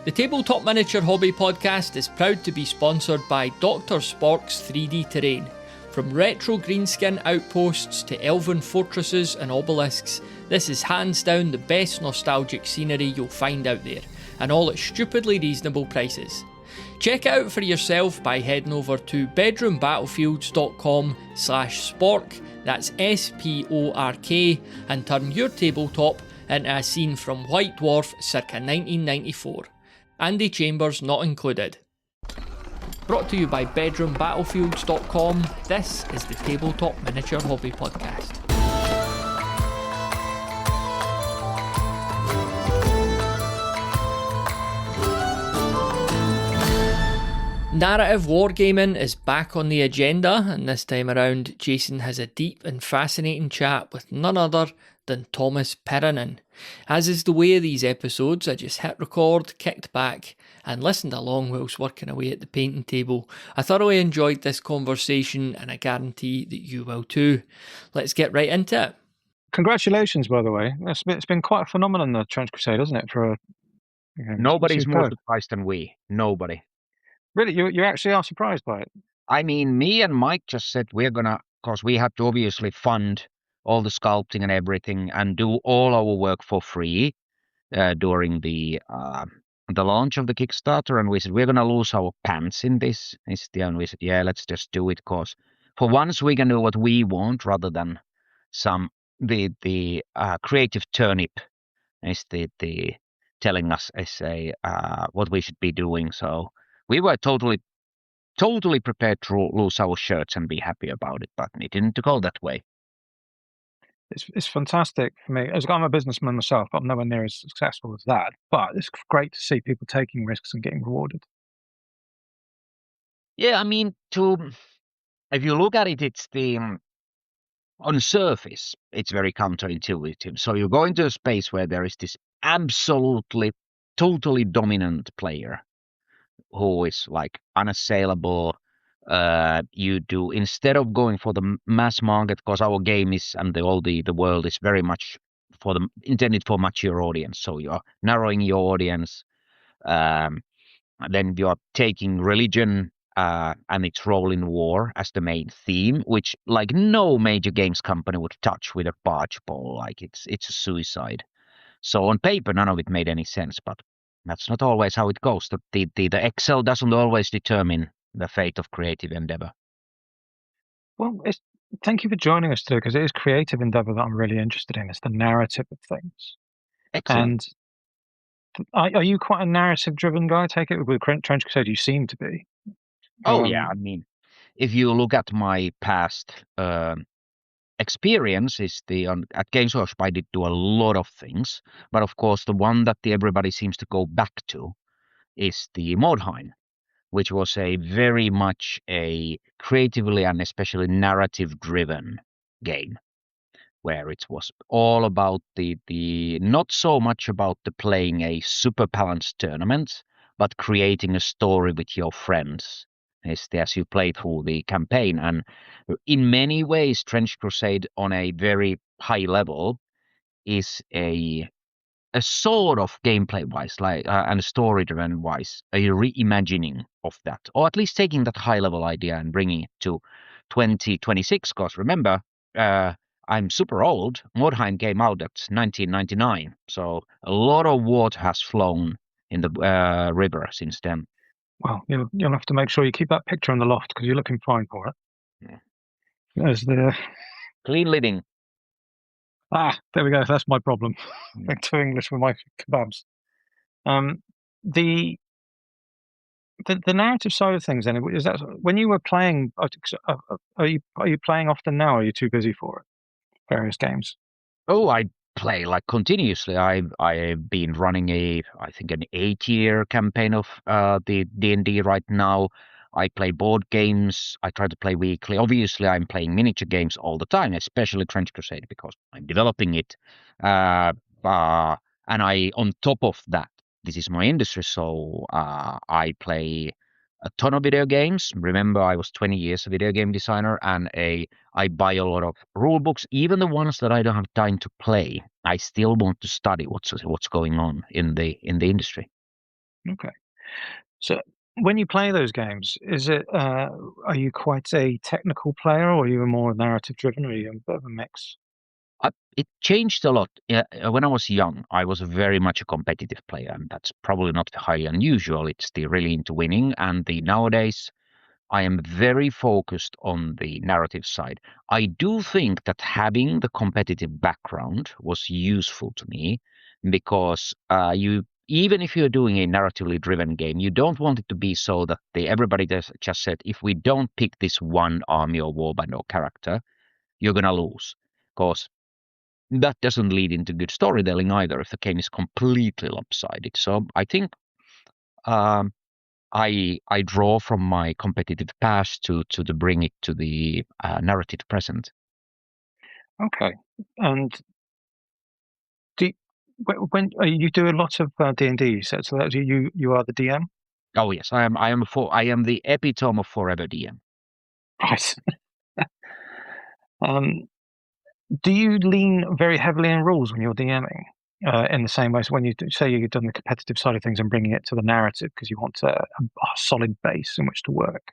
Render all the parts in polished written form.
The Tabletop Miniature Hobby Podcast is proud to be sponsored by Dr. Spork's 3D Terrain. From retro greenskin outposts to elven fortresses and obelisks, this is hands down the best nostalgic scenery you'll find out there, and all at stupidly reasonable prices. Check it out for yourself by heading over to bedroombattlefields.com/spork, that's SPORK, and turn your tabletop into a scene from White Dwarf circa 1994. Andy Chambers not included. Brought to you by bedroombattlefields.com, this is the Tabletop Miniature Hobby Podcast. Narrative wargaming is back on the agenda, and this time around Jason has a deep and fascinating chat with none other than Tuomas Pirinen. As is the way of these episodes, I just hit record, kicked back and listened along whilst working away at the painting table. I thoroughly enjoyed this conversation and I guarantee that you will too. Let's get right into it. Congratulations, by the way. It's been quite a phenomenon, the Trench Crusade, hasn't it? Nobody's more surprised than we. Nobody. Really? You actually are surprised by it? I mean, me and Mike just said we're gonna, because we had to obviously fund all the sculpting and everything and do all our work for free during the launch of the Kickstarter, and we said we're gonna lose our pants in this. And we said, yeah, let's just do it, because for once we can do what we want rather than the creative turnip is the telling us what we should be doing. So we were totally prepared to lose our shirts and be happy about it, but it didn't go that way. It's fantastic for me. I'm a businessman myself, I'm nowhere near as successful as that, but it's great to see people taking risks and getting rewarded. Yeah, I mean, if you look at it, it's on the surface, it's very counterintuitive. So you go into a space where there is this absolutely, totally dominant player who is like unassailable. You do, instead of going for the mass market, because our game is and the world is very much intended for mature audience. So you're narrowing your audience. Then you're taking religion and its role in war as the main theme, which like no major games company would touch with a barge pole. Like it's a suicide. So on paper, none of it made any sense, but that's not always how it goes. The Excel doesn't always determine the fate of creative endeavor. Well, thank you for joining us today, because it is creative endeavor that I'm really interested in. It's the narrative of things. Excellent. And are you quite a narrative-driven guy? I take it with Trench Crusade, you seem to be. Oh yeah, I mean, if you look at my past experience, at Games Workshop, I did do a lot of things, but of course the one that everybody seems to go back to is the Mordheim, which was a very much a creatively and especially narrative-driven game, where it was all about the not so much about the playing a super balanced tournament, but creating a story with your friends as you play through the campaign. And in many ways, Trench Crusade on a very high level is a sort of gameplay-wise, and story-driven-wise, a reimagining of that, or at least taking that high-level idea and bringing it to 2026. Because remember, I'm super old. Mordheim came out at 1999, so a lot of water has flown in the river since then. Well, you'll have to make sure you keep that picture in the loft, because you're looking fine for it. Yeah. There's the clean living. There we go. That's my problem. I'm too English with my kebabs. The narrative side of things, then, is that when you were playing? Are you playing often now? Or are you too busy for it? Various games. Oh, I play like continuously. I've been running an 8-year campaign of the D&D right now. I play board games. I try to play weekly. Obviously, I'm playing miniature games all the time, especially Trench Crusade, because I'm developing it. And on top of that, this is my industry, so I play a ton of video games. Remember, I was 20 years a video game designer, and I buy a lot of rule books, even the ones that I don't have time to play. I still want to study what's going on in the industry. Okay. So when you play those games, is it are you quite a technical player, or are you a more narrative driven, or are you a bit of a mix? It changed a lot. When I was young, I was very much a competitive player, and that's probably not highly unusual. It's the really into winning, and the nowadays I am very focused on the narrative side. I do think that having the competitive background was useful to me because you even if you're doing a narratively driven game, you don't want it to be so that everybody just said, if we don't pick this one army or warband or character, you're gonna lose. Because that doesn't lead into good storytelling either if the game is completely lopsided. So I think um, I draw from my competitive past to bring it to the narrative present. Okay. And do when you do a lot of D&D, you said, so that you are the DM? Oh yes, I am the epitome of forever DM. Right. Um, do you lean very heavily in rules when you're DMing? In the same way as when you say you've done the competitive side of things and bringing it to the narrative because you want a solid base in which to work,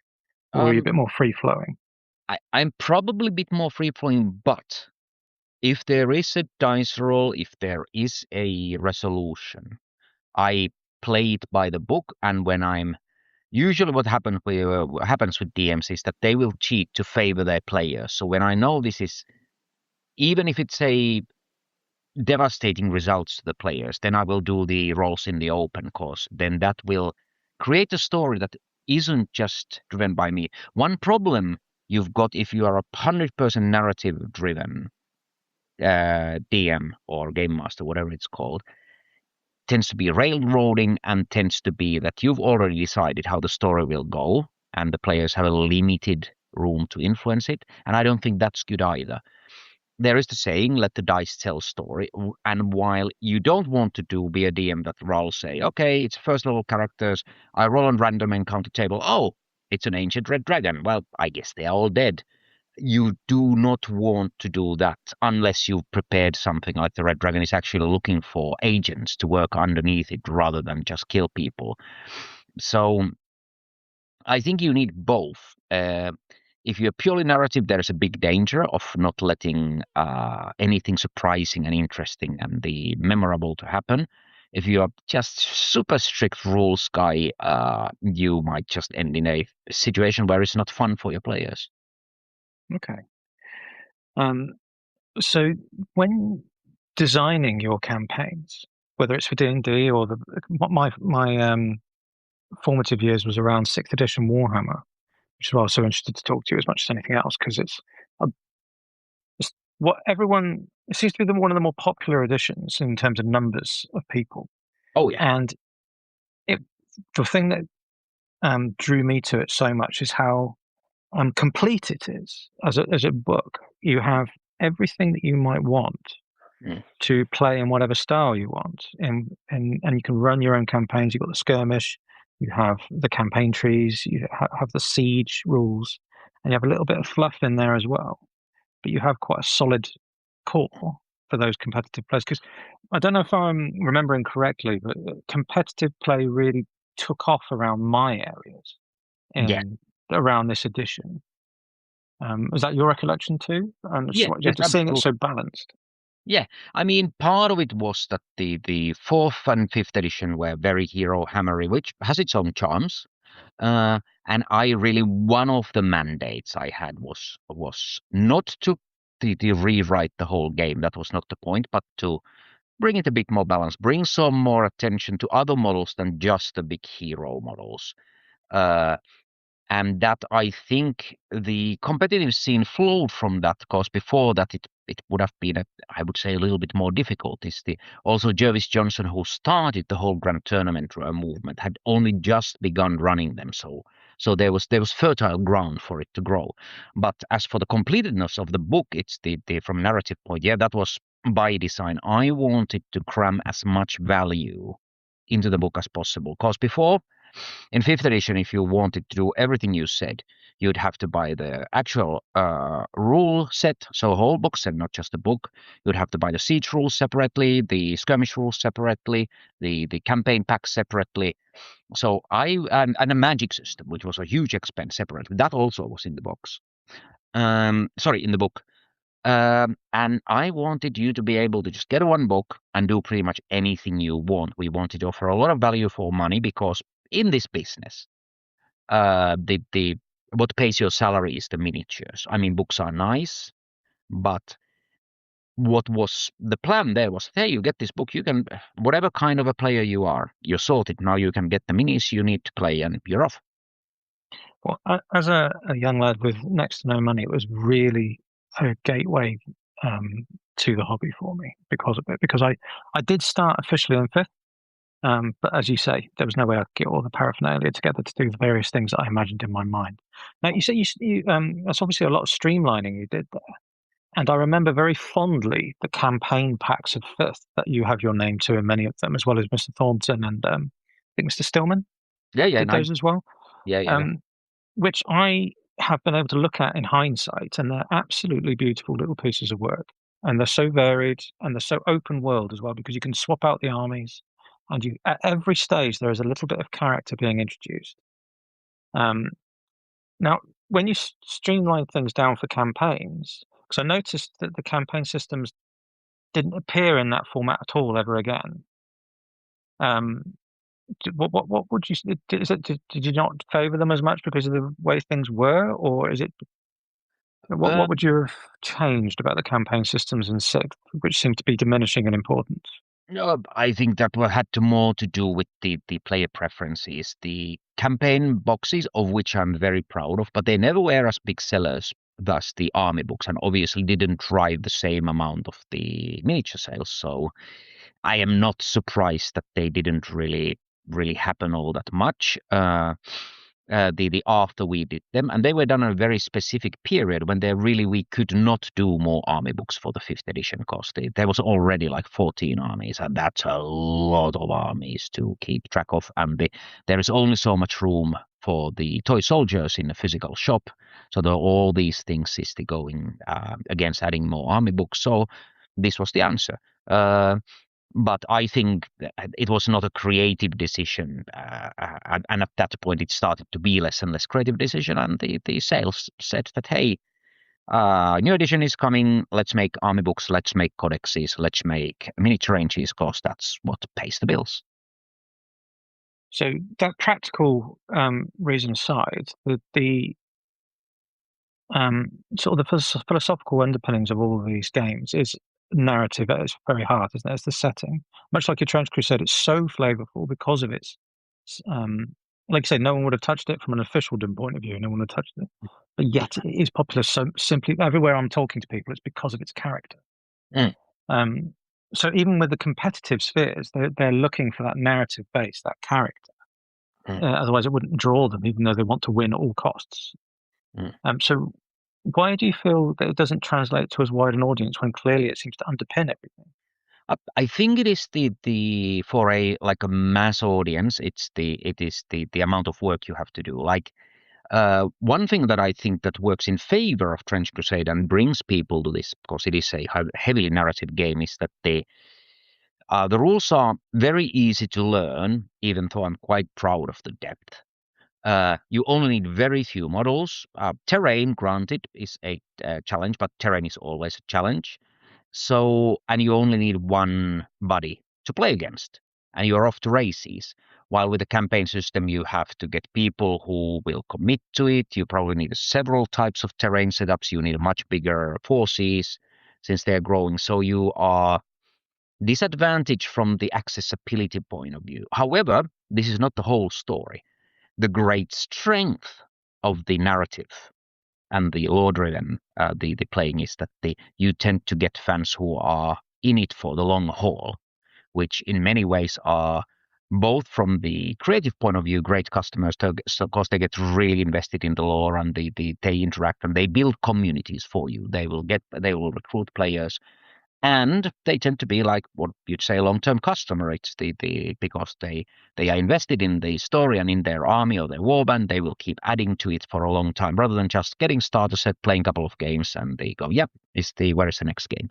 or are you a Um, bit more free flowing? I'm probably a bit more free flowing, but if there is a dice roll, if there is a resolution, I play it by the book. And when I'm usually what happens with DMs is that they will cheat to favor their players. So when I know this is, even if it's a devastating results to the players, then I will do the rolls in the open course. Then that will create a story that isn't just driven by me. One problem you've got if you are a 100% narrative driven DM or game master, whatever it's called, tends to be railroading and tends to be that you've already decided how the story will go and the players have a limited room to influence it. And I don't think that's good either. There is the saying, let the dice tell story. And while you don't want to be a DM that rolls, say, okay, it's first level characters, I roll on random encounter table. Oh, it's an ancient red dragon. Well, I guess they are all dead. You do not want to do that unless you've prepared something like the red dragon is actually looking for agents to work underneath it rather than just kill people. So I think you need both. If you're purely narrative, there's a big danger of not letting anything surprising and interesting and the memorable to happen. If you are just super strict rules guy, you might just end in a situation where it's not fun for your players. Okay. So when designing your campaigns, whether it's for D&D or my formative years was around 6th edition Warhammer, which is why I was so interested to talk to you as much as anything else, because uh, it's what everyone, it seems to be one of the more popular editions in terms of numbers of people. Oh yeah. And it, the thing that drew me to it so much is how complete it is as a book. You have everything that you might want to play in whatever style you want, and you can run your own campaigns. You've got the skirmish, you have the campaign trees, you have the siege rules, and you have a little bit of fluff in there as well. But you have quite a solid core for those competitive players. Because I don't know if I'm remembering correctly, but competitive play really took off around my areas Yeah. in around this edition. Was that your recollection too? And Yes, yes, just seeing it absolutely. so balanced. Yeah, I mean, part of it was that the fourth and fifth edition were very hero hammery, which has its own charms. And I really, one of the mandates I had was not to the rewrite the whole game. That was not the point, but to bring it a bit more balanced, bring some more attention to other models than just the big hero models. Uh, and that I think the competitive scene flowed from that, because before that it would have been I would say a little bit more difficult. Is the also Jervis Johnson, who started the whole grand tournament movement, had only just begun running them, so there was fertile ground for it to grow. But as for the completedness of the book, it's the from narrative point, yeah, that was by design. I wanted to cram as much value into the book as possible, because before In 5th edition, if you wanted to do everything you said, you'd have to buy the actual rule set, so a whole box and not just a book. You'd have to buy the siege rules separately, the skirmish rules separately, the campaign pack separately. So and a magic system, which was a huge expense separately. That also was in the box. In the book. And I wanted you to be able to just get one book and do pretty much anything you want. We wanted to offer a lot of value for money because in this business, the what pays your salary is the miniatures. I mean, books are nice, but what was the plan there was, hey, you get this book, you can, whatever kind of a player you are, you're sorted. Now you can get the minis you need to play and you're off. Well, as a young lad with next to no money, it was really a gateway to the hobby for me because of it. Because I did start officially on 5th, but as you say, there was no way I could get all the paraphernalia together to do the various things that I imagined in my mind. Now, you say that's obviously a lot of streamlining you did there. And I remember very fondly the campaign packs of 5th that you have your name to in many of them, as well as Mr. Thornton and I think Mr. Stillman. Yeah, did those as well. Yeah. Which I have been able to look at in hindsight, and they're absolutely beautiful little pieces of work. And they're so varied, and they're so open world as well, because you can swap out the armies, and you at every stage there is a little bit of character being introduced. Now, when you streamline things down for campaigns, because I noticed that the campaign systems didn't appear in that format at all ever again. What would you did you not favour them as much because of the way things were, or is it what would you have changed about the campaign systems in 6th, which seem to be diminishing in importance? No, I think that had more to do with the player preferences. The campaign boxes, of which I'm very proud of, but they never were as big sellers. Thus, the army books, and obviously didn't drive the same amount of the miniature sales. So, I am not surprised that they didn't really happen all that much. The after we did them, and they were done in a very specific period when we could not do more army books for the 5th edition because there was already like 14 armies, and that's a lot of armies to keep track of, and there is only so much room for the toy soldiers in the physical shop, so all these things is going against adding more army books. So this was the answer. But I think it was not a creative decision, and at that point it started to be less and less creative decision, and the sales said that, hey, new edition is coming, let's make army books, let's make codexes, let's make miniature ranges, because that's what pays the bills. So that practical reason aside, the sort of the philosophical underpinnings of all of these games is narrative at its very heart, isn't it? It's the setting. Much like your Trench Crusade, it's so flavorful because of its, like I say, no one would have touched it from an official point of view. No one would have touched it, but yet it is popular. So simply everywhere I'm talking to people, it's because of its character. So even with the competitive spheres, they're looking for that narrative base, that character. Otherwise, it wouldn't draw them, even though they want to win at all costs. So why do you feel that it doesn't translate to as wide an audience when clearly it seems to underpin everything? I think it is the for a mass audience, it is the amount of work you have to do. Like one thing that I think that works in favor of Trench Crusade and brings people to this, because it is a heavily narrative game, is that the rules are very easy to learn, even though I'm quite proud of the depth. You only need very few models. Terrain, granted, is a challenge, but terrain is always a challenge. So, and you only need one buddy to play against, and you're off to races. While with the campaign system, you have to get people who will commit to it. You probably need several types of terrain setups. You need much bigger forces since they're growing. So you are disadvantaged from the accessibility point of view. However, this is not the whole story. The great strength of the narrative and the lore-driven the playing is that you tend to get fans who are in it for the long haul, which in many ways are both from the creative point of view great customers, because they get really invested in the lore and they interact and they build communities for you. They will recruit players, And they tend to be like what you'd say a long-term customer. It's because they are invested in the story and in their army or their warband. They will keep adding to it for a long time rather than just getting starter set, playing a couple of games, and they go, "Yep, where is the next game?"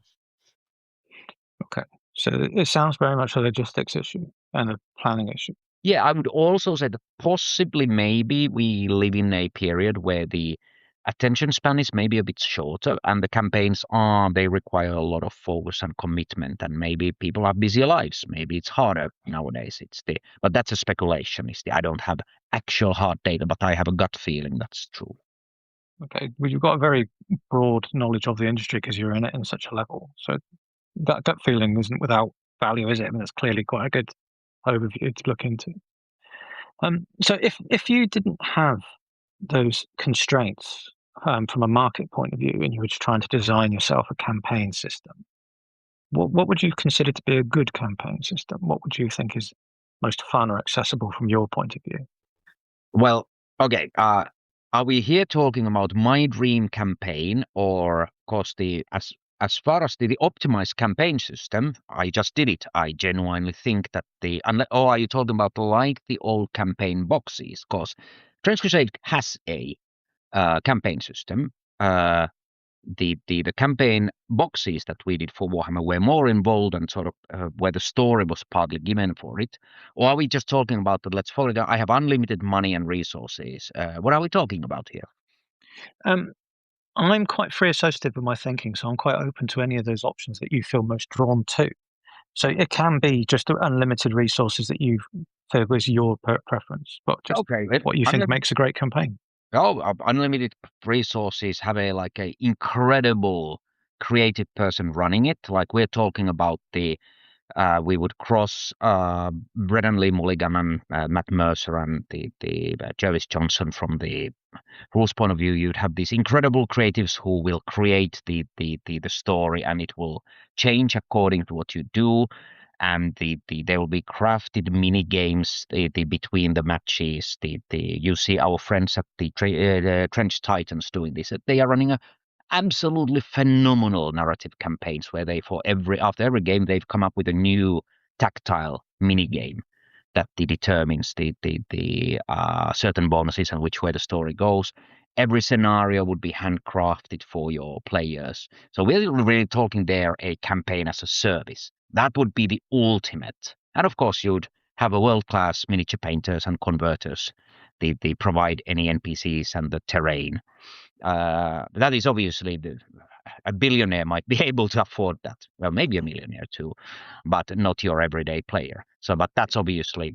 Okay, so it sounds very much a logistics issue and a planning issue. Yeah, I would also say that possibly maybe we live in a period where the attention span is maybe a bit shorter and the campaigns they require a lot of focus and commitment, and maybe people have busy lives. Maybe it's harder nowadays. But that's a speculation. I don't have actual hard data, but I have a gut feeling that's true. Okay, well, you've got a very broad knowledge of the industry because you're in it in such a level. So that gut feeling isn't without value, is it? I mean, that's clearly quite a good overview to look into. So if you didn't have those constraints from a market point of view, and you were just trying to design yourself a campaign system, what would you consider to be a good campaign system? What would you think is most fun or accessible from your point of view? Well, okay. Are we here talking about my dream campaign, or of course as far as the optimized campaign system? I just did it. I genuinely think that are you talking about like the old campaign boxes? Because Trench Crusade has a campaign system. The campaign boxes that we did for Warhammer were more involved and sort of where the story was partly given for it. Or are we just talking about that? Let's follow it. I have unlimited money and resources. What are we talking about here? I'm quite free associative with my thinking, so I'm quite open to any of those options that you feel most drawn to. So it can be just unlimited resources that you feel was your preference, but just what you think makes a great campaign. Oh, unlimited resources have a incredible creative person running it. Like we're talking about we would cross Brennan Lee Mulligan and Matt Mercer and the Jervis Johnson from the rules point of view. You'd have these incredible creatives who will create the story, and it will change according to what you do. And there will be crafted mini games between the matches. You see our friends at the Trench Titans doing this. They are running a absolutely phenomenal narrative campaigns where after every game they've come up with a new tactile mini game that determines the certain bonuses and which way the story goes. Every scenario would be handcrafted for your players. So we're really talking there a campaign as a service. That would be the ultimate. And of course, you'd have a world-class miniature painters and converters. They provide any NPCs and the terrain. That is obviously a billionaire might be able to afford that. Well, maybe a millionaire too, but not your everyday player. But that's obviously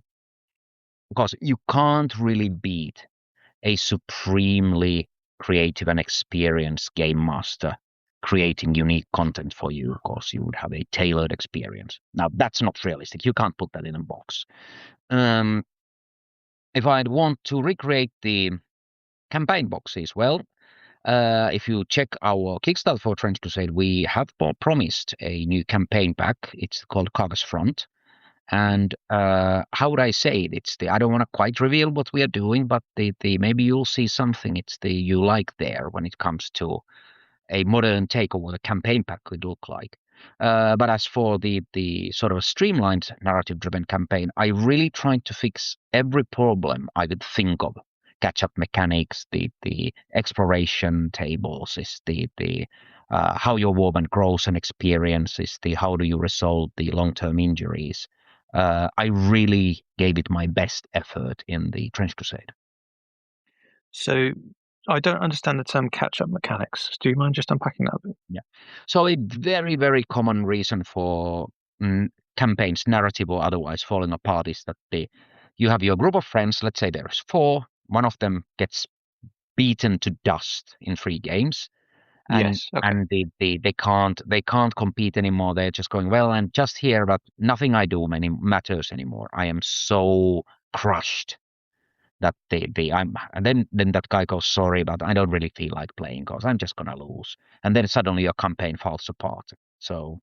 because you can't really beat a supremely creative and experienced game master creating unique content for you. Of course, you would have a tailored experience. Now, that's not realistic. You can't put that in a box. If I'd want to recreate the campaign boxes, well, if you check our Kickstarter for Trench Crusade, we have promised a new campaign pack. It's called Carcass Front. And how would I say it? I don't want to quite reveal what we are doing, but maybe you'll see something you like there when it comes to a modern take of what a campaign pack could look like. But as for the sort of streamlined narrative-driven campaign, I really tried to fix every problem I could think of. Catch-up mechanics, the exploration tables, is the how your warband grows and experiences, how do you resolve the long-term injuries. I really gave it my best effort in the Trench Crusade. So I don't understand the term catch-up mechanics. Do you mind just unpacking that a bit? Yeah. So a very, very common reason for campaigns, narrative or otherwise, falling apart is that you have your group of friends. Let's say there's 4. One of them gets beaten to dust in 3 games. And, yes. Okay. And they can't compete anymore. They're just going, well, I'm just here, but nothing I do matters anymore. I am so crushed that and then that guy goes, sorry, but I don't really feel like playing because I'm just gonna lose. And then suddenly your campaign falls apart. So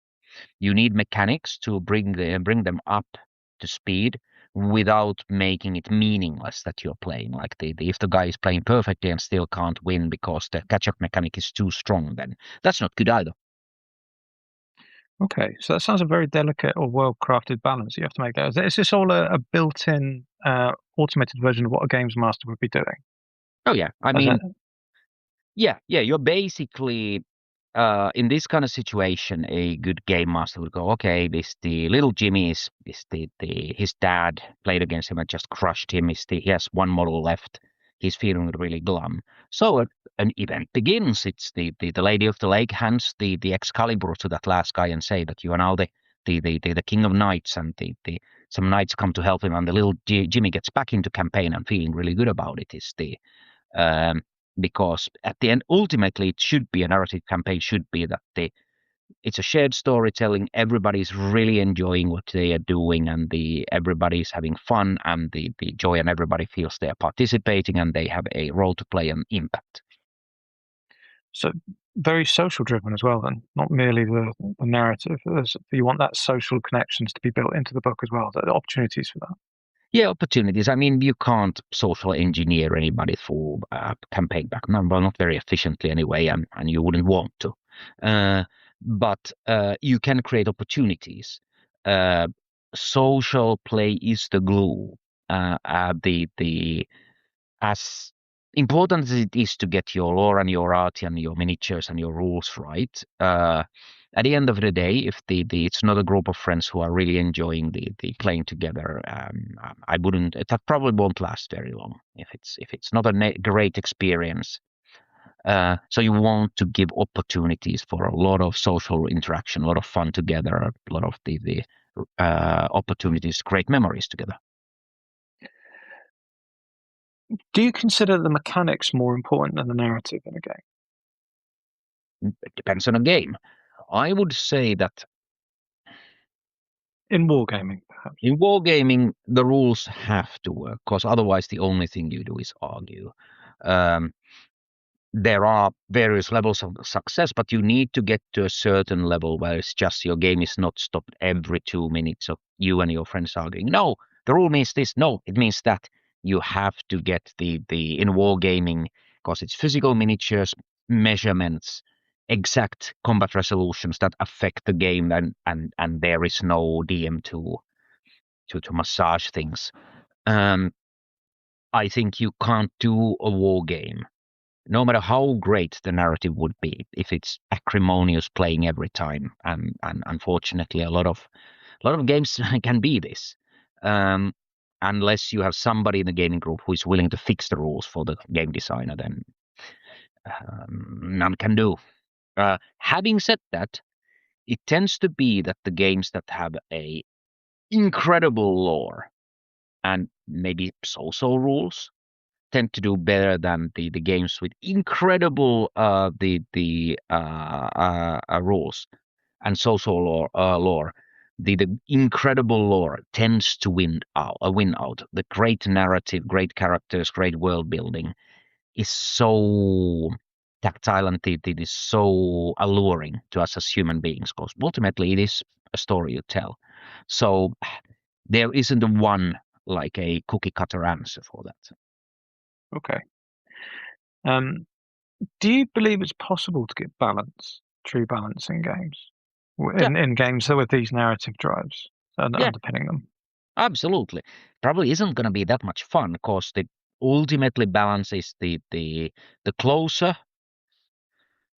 you need mechanics to bring them up to speed without making it meaningless that you're playing. Like if the guy is playing perfectly and still can't win because the catch-up mechanic is too strong, then that's not good either. Okay, so that sounds a very delicate or well-crafted balance you have to make there. Is this all a built-in automated version of what a games master would be doing? Oh yeah, I As mean, a, yeah, you're basically in this kind of situation, a good game master would go, okay, this the little Jimmy is the his dad played against him and just crushed him. He has one model left. He's feeling really glum. So an event begins. It's the Lady of the Lake hands the Excalibur to that last guy and say that you are now the king of knights, and the some knights come to help him, and the little Jimmy gets back into campaign and feeling really good about it. Is the um, because at the end, ultimately, it should be a narrative campaign. Should be that it's a shared storytelling. Everybody's really enjoying what they are doing, and everybody's having fun, and the joy, and everybody feels they are participating, and they have a role to play and impact. so very social driven as well, then, not merely the narrative. You want that social connections to be built into the book as well, the opportunities for that. Yeah, opportunities. I mean, you can't social engineer anybody through campaign background, well, not very efficiently anyway, and you wouldn't want to. But you can create opportunities. Uh, Social play is the glue. The as important as it is to get your lore and your art and your miniatures and your rules right, at the end of the day, if the it's not a group of friends who are really enjoying the playing together, I wouldn't. That probably won't last very long if it's not a great experience. So you want to give opportunities for a lot of social interaction, a lot of fun together, a lot of the opportunities, great memories together. Do you consider the mechanics more important than the narrative in a game? It depends on a game. I would say that In wargaming, perhaps. in wargaming, the rules have to work, because otherwise the only thing you do is argue. Um, there are various levels of success, but you need to get to a certain level where it's just your game is not stopped every 2 minutes of you and your friends arguing. No, the rule means this. No, it means that. You have to get the in wargaming, because it's physical miniatures, measurements, exact combat resolutions that affect the game, and there is no DM to massage things. I think you can't do a war game, no matter how great the narrative would be, if it's acrimonious playing every time. And unfortunately, a lot of games can be this. Unless you have somebody in the gaming group who is willing to fix the rules for the game designer, then none can do. Having said that, it tends to be that the games that have a incredible lore and maybe so-so rules tend to do better than the games with incredible rules and so-so lore. The incredible lore tends to win out. The great narrative, great characters, great world building is so tactile, and it is so alluring to us as human beings, because ultimately it is a story you tell. So there isn't one like a cookie cutter answer for that. Okay. Do you believe it's possible to get true balance in games? Yeah, In games that with these narrative drives yeah, underpinning them? absolutely. Probably isn't going to be that much fun, because the ultimately balance is the closer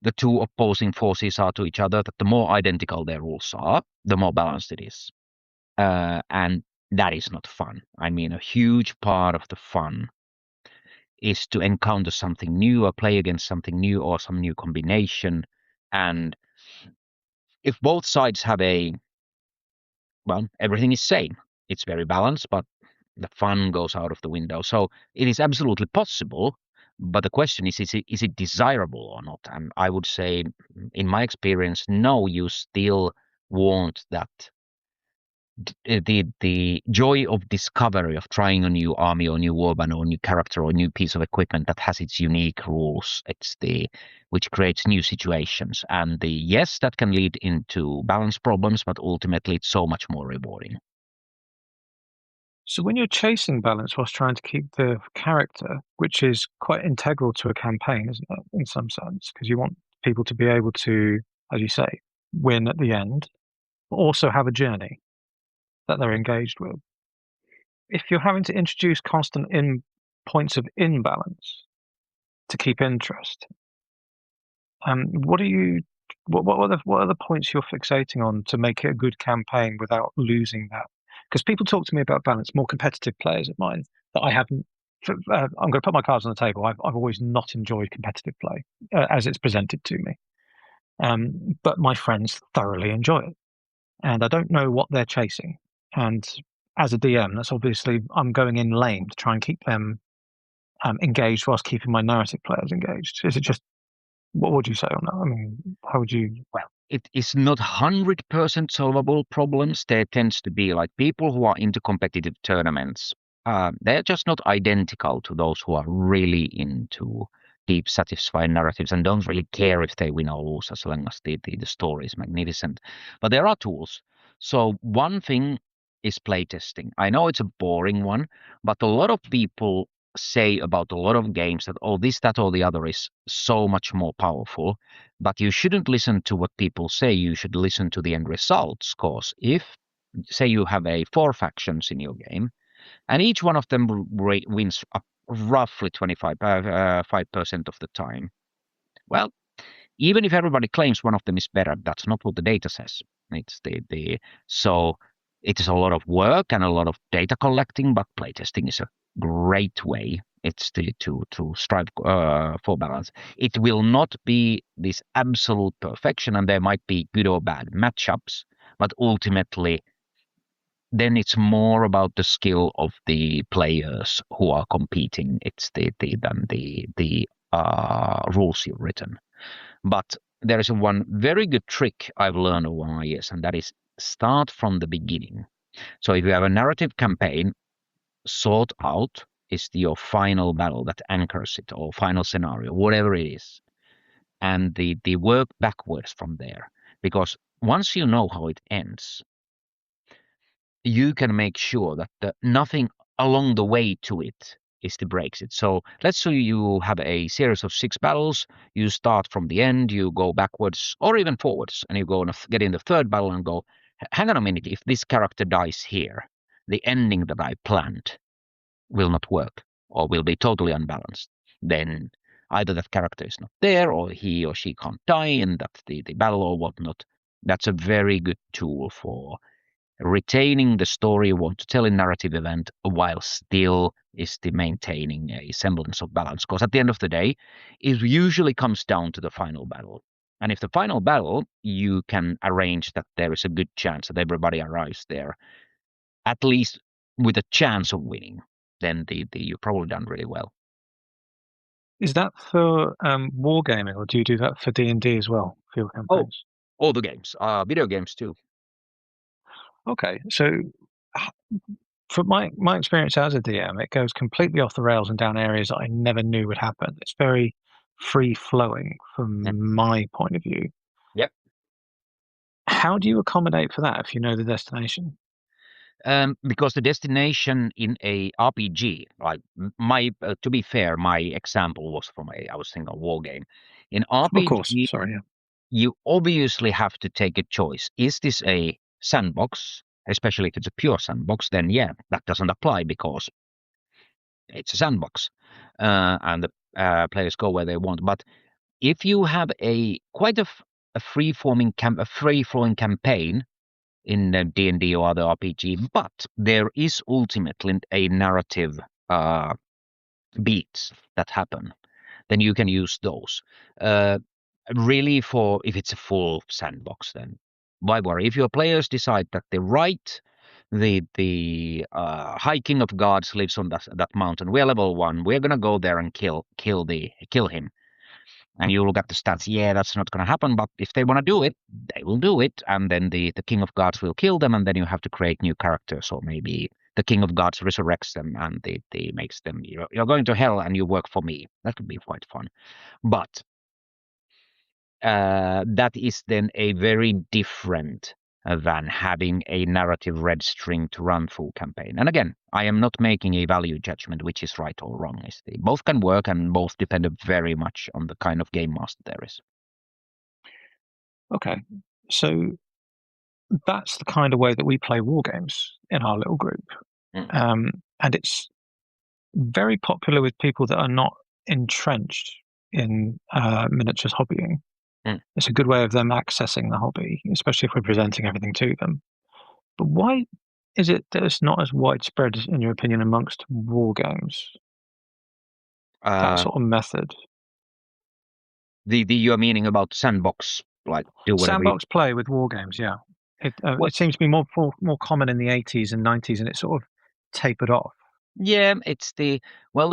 the two opposing forces are to each other, that the more identical their rules are, the more balanced it is. And that is not fun. I mean, a huge part of the fun is to encounter something new or play against something new or some new combination. And if both sides have everything is same. It's very balanced, but the fun goes out of the window. So it is absolutely possible, but the question is it desirable or not? And I would say, in my experience, no. You still want that the joy of discovery, of trying a new army or new warband or new character or new piece of equipment that has its unique rules. It's which creates new situations, and yes, that can lead into balance problems, but ultimately it's so much more rewarding. So when you're chasing balance whilst trying to keep the character, which is quite integral to a campaign, isn't it, in some sense? Because you want people to be able to, as you say, win at the end, but also have a journey that they're engaged with. If you're having to introduce constant points of imbalance to keep interest, what are the points you're fixating on to make it a good campaign without losing that? Because people talk to me about balance, more competitive players of mine that I haven't. I'm going to put my cards on the table. I've always not enjoyed competitive play as it's presented to me, but my friends thoroughly enjoy it, and I don't know what they're chasing. And as a DM, that's obviously I'm going in lame to try and keep them engaged whilst keeping my narrative players engaged. Is it just? What would you say on that? I mean, how would you? Well, it is not 100% solvable problems. There tends to be like people who are into competitive tournaments. They're just not identical to those who are really into deep, satisfying narratives and don't really care if they win or lose as long as the story is magnificent. But there are tools. So one thing is playtesting. I know it's a boring one, but a lot of people say about a lot of games that, oh, this, that, or the other is so much more powerful. But you shouldn't listen to what people say. You should listen to the end results. Because if, say, you have 4 factions in your game, and each one of them wins roughly 5% of the time, well, even if everybody claims one of them is better, that's not what the data says. It's so it is a lot of work and a lot of data collecting, but playtesting is a great way. It's to strive for balance. It will not be this absolute perfection, and there might be good or bad matchups, but ultimately, then it's more about the skill of the players who are competing. It's than the rules you've written. But there is one very good trick I've learned over my years, and that is start from the beginning. So if you have a narrative campaign, sort out is your final battle that anchors it, or final scenario, whatever it is, and the work backwards from there. Because once you know how it ends, you can make sure that nothing along the way to it is the breaks it. So let's say you have a series of 6 battles. You start from the end, you go backwards or even forwards, and you go and get in the 3rd battle and go, hang on a minute, if this character dies here, the ending that I planned will not work or will be totally unbalanced. Then either that character is not there, or he or she can't die, and that's the battle or whatnot. That's a very good tool for retaining the story you want to tell in narrative event while still is the maintaining a semblance of balance. Because at the end of the day, it usually comes down to the final battle. And if the final battle, you can arrange that there is a good chance that everybody arrives there, at least with a chance of winning, then you've probably done really well. Is that for wargaming, or do you do that for D&D as well, for your campaigns? All the games, video games too. Okay, so from my experience as a DM, it goes completely off the rails and down areas that I never knew would happen. It's very free flowing from my point of view. Yep. How do you accommodate for that if you know the destination? Because the destination in a RPG, like to be fair, my example was from I was thinking a war game. In RPG, Of course, sorry, yeah. You obviously have to take a choice. Is this a sandbox? Especially if it's a pure sandbox, then yeah, that doesn't apply because it's a sandbox, and the players go where they want. But if you have quite a free-flowing campaign in D&D or other RPG, but there is ultimately a narrative beats that happen, then you can use those. Really, for if it's a full sandbox, then why worry? If your players decide that they the High King of Gods lives on that mountain, we're level 1, we're gonna go there and kill him. And you look at the stats, yeah, that's not going to happen. But if they want to do it, they will do it. And then the King of Gods will kill them. And then you have to create new characters. Or maybe the King of Gods resurrects them and they makes them, you're going to hell and you work for me. That could be quite fun. But that is then a very different than having a narrative red string to run full campaign. And again, I am not making a value judgment which is right or wrong. Both can work and both depend very much on the kind of game master there is. Okay, so that's the kind of way that we play war games in our little group. And it's very popular with people that are not entrenched in miniatures hobbying. It's a good way of them accessing the hobby, especially if we're presenting everything to them. But why is it that it's not as widespread, in your opinion, amongst war games? That sort of method. You're meaning about sandbox, like do whatever. Sandbox play with war games, yeah. It seems to be more common in the 80s and 90s, and it sort of tapered off. Yeah, it's the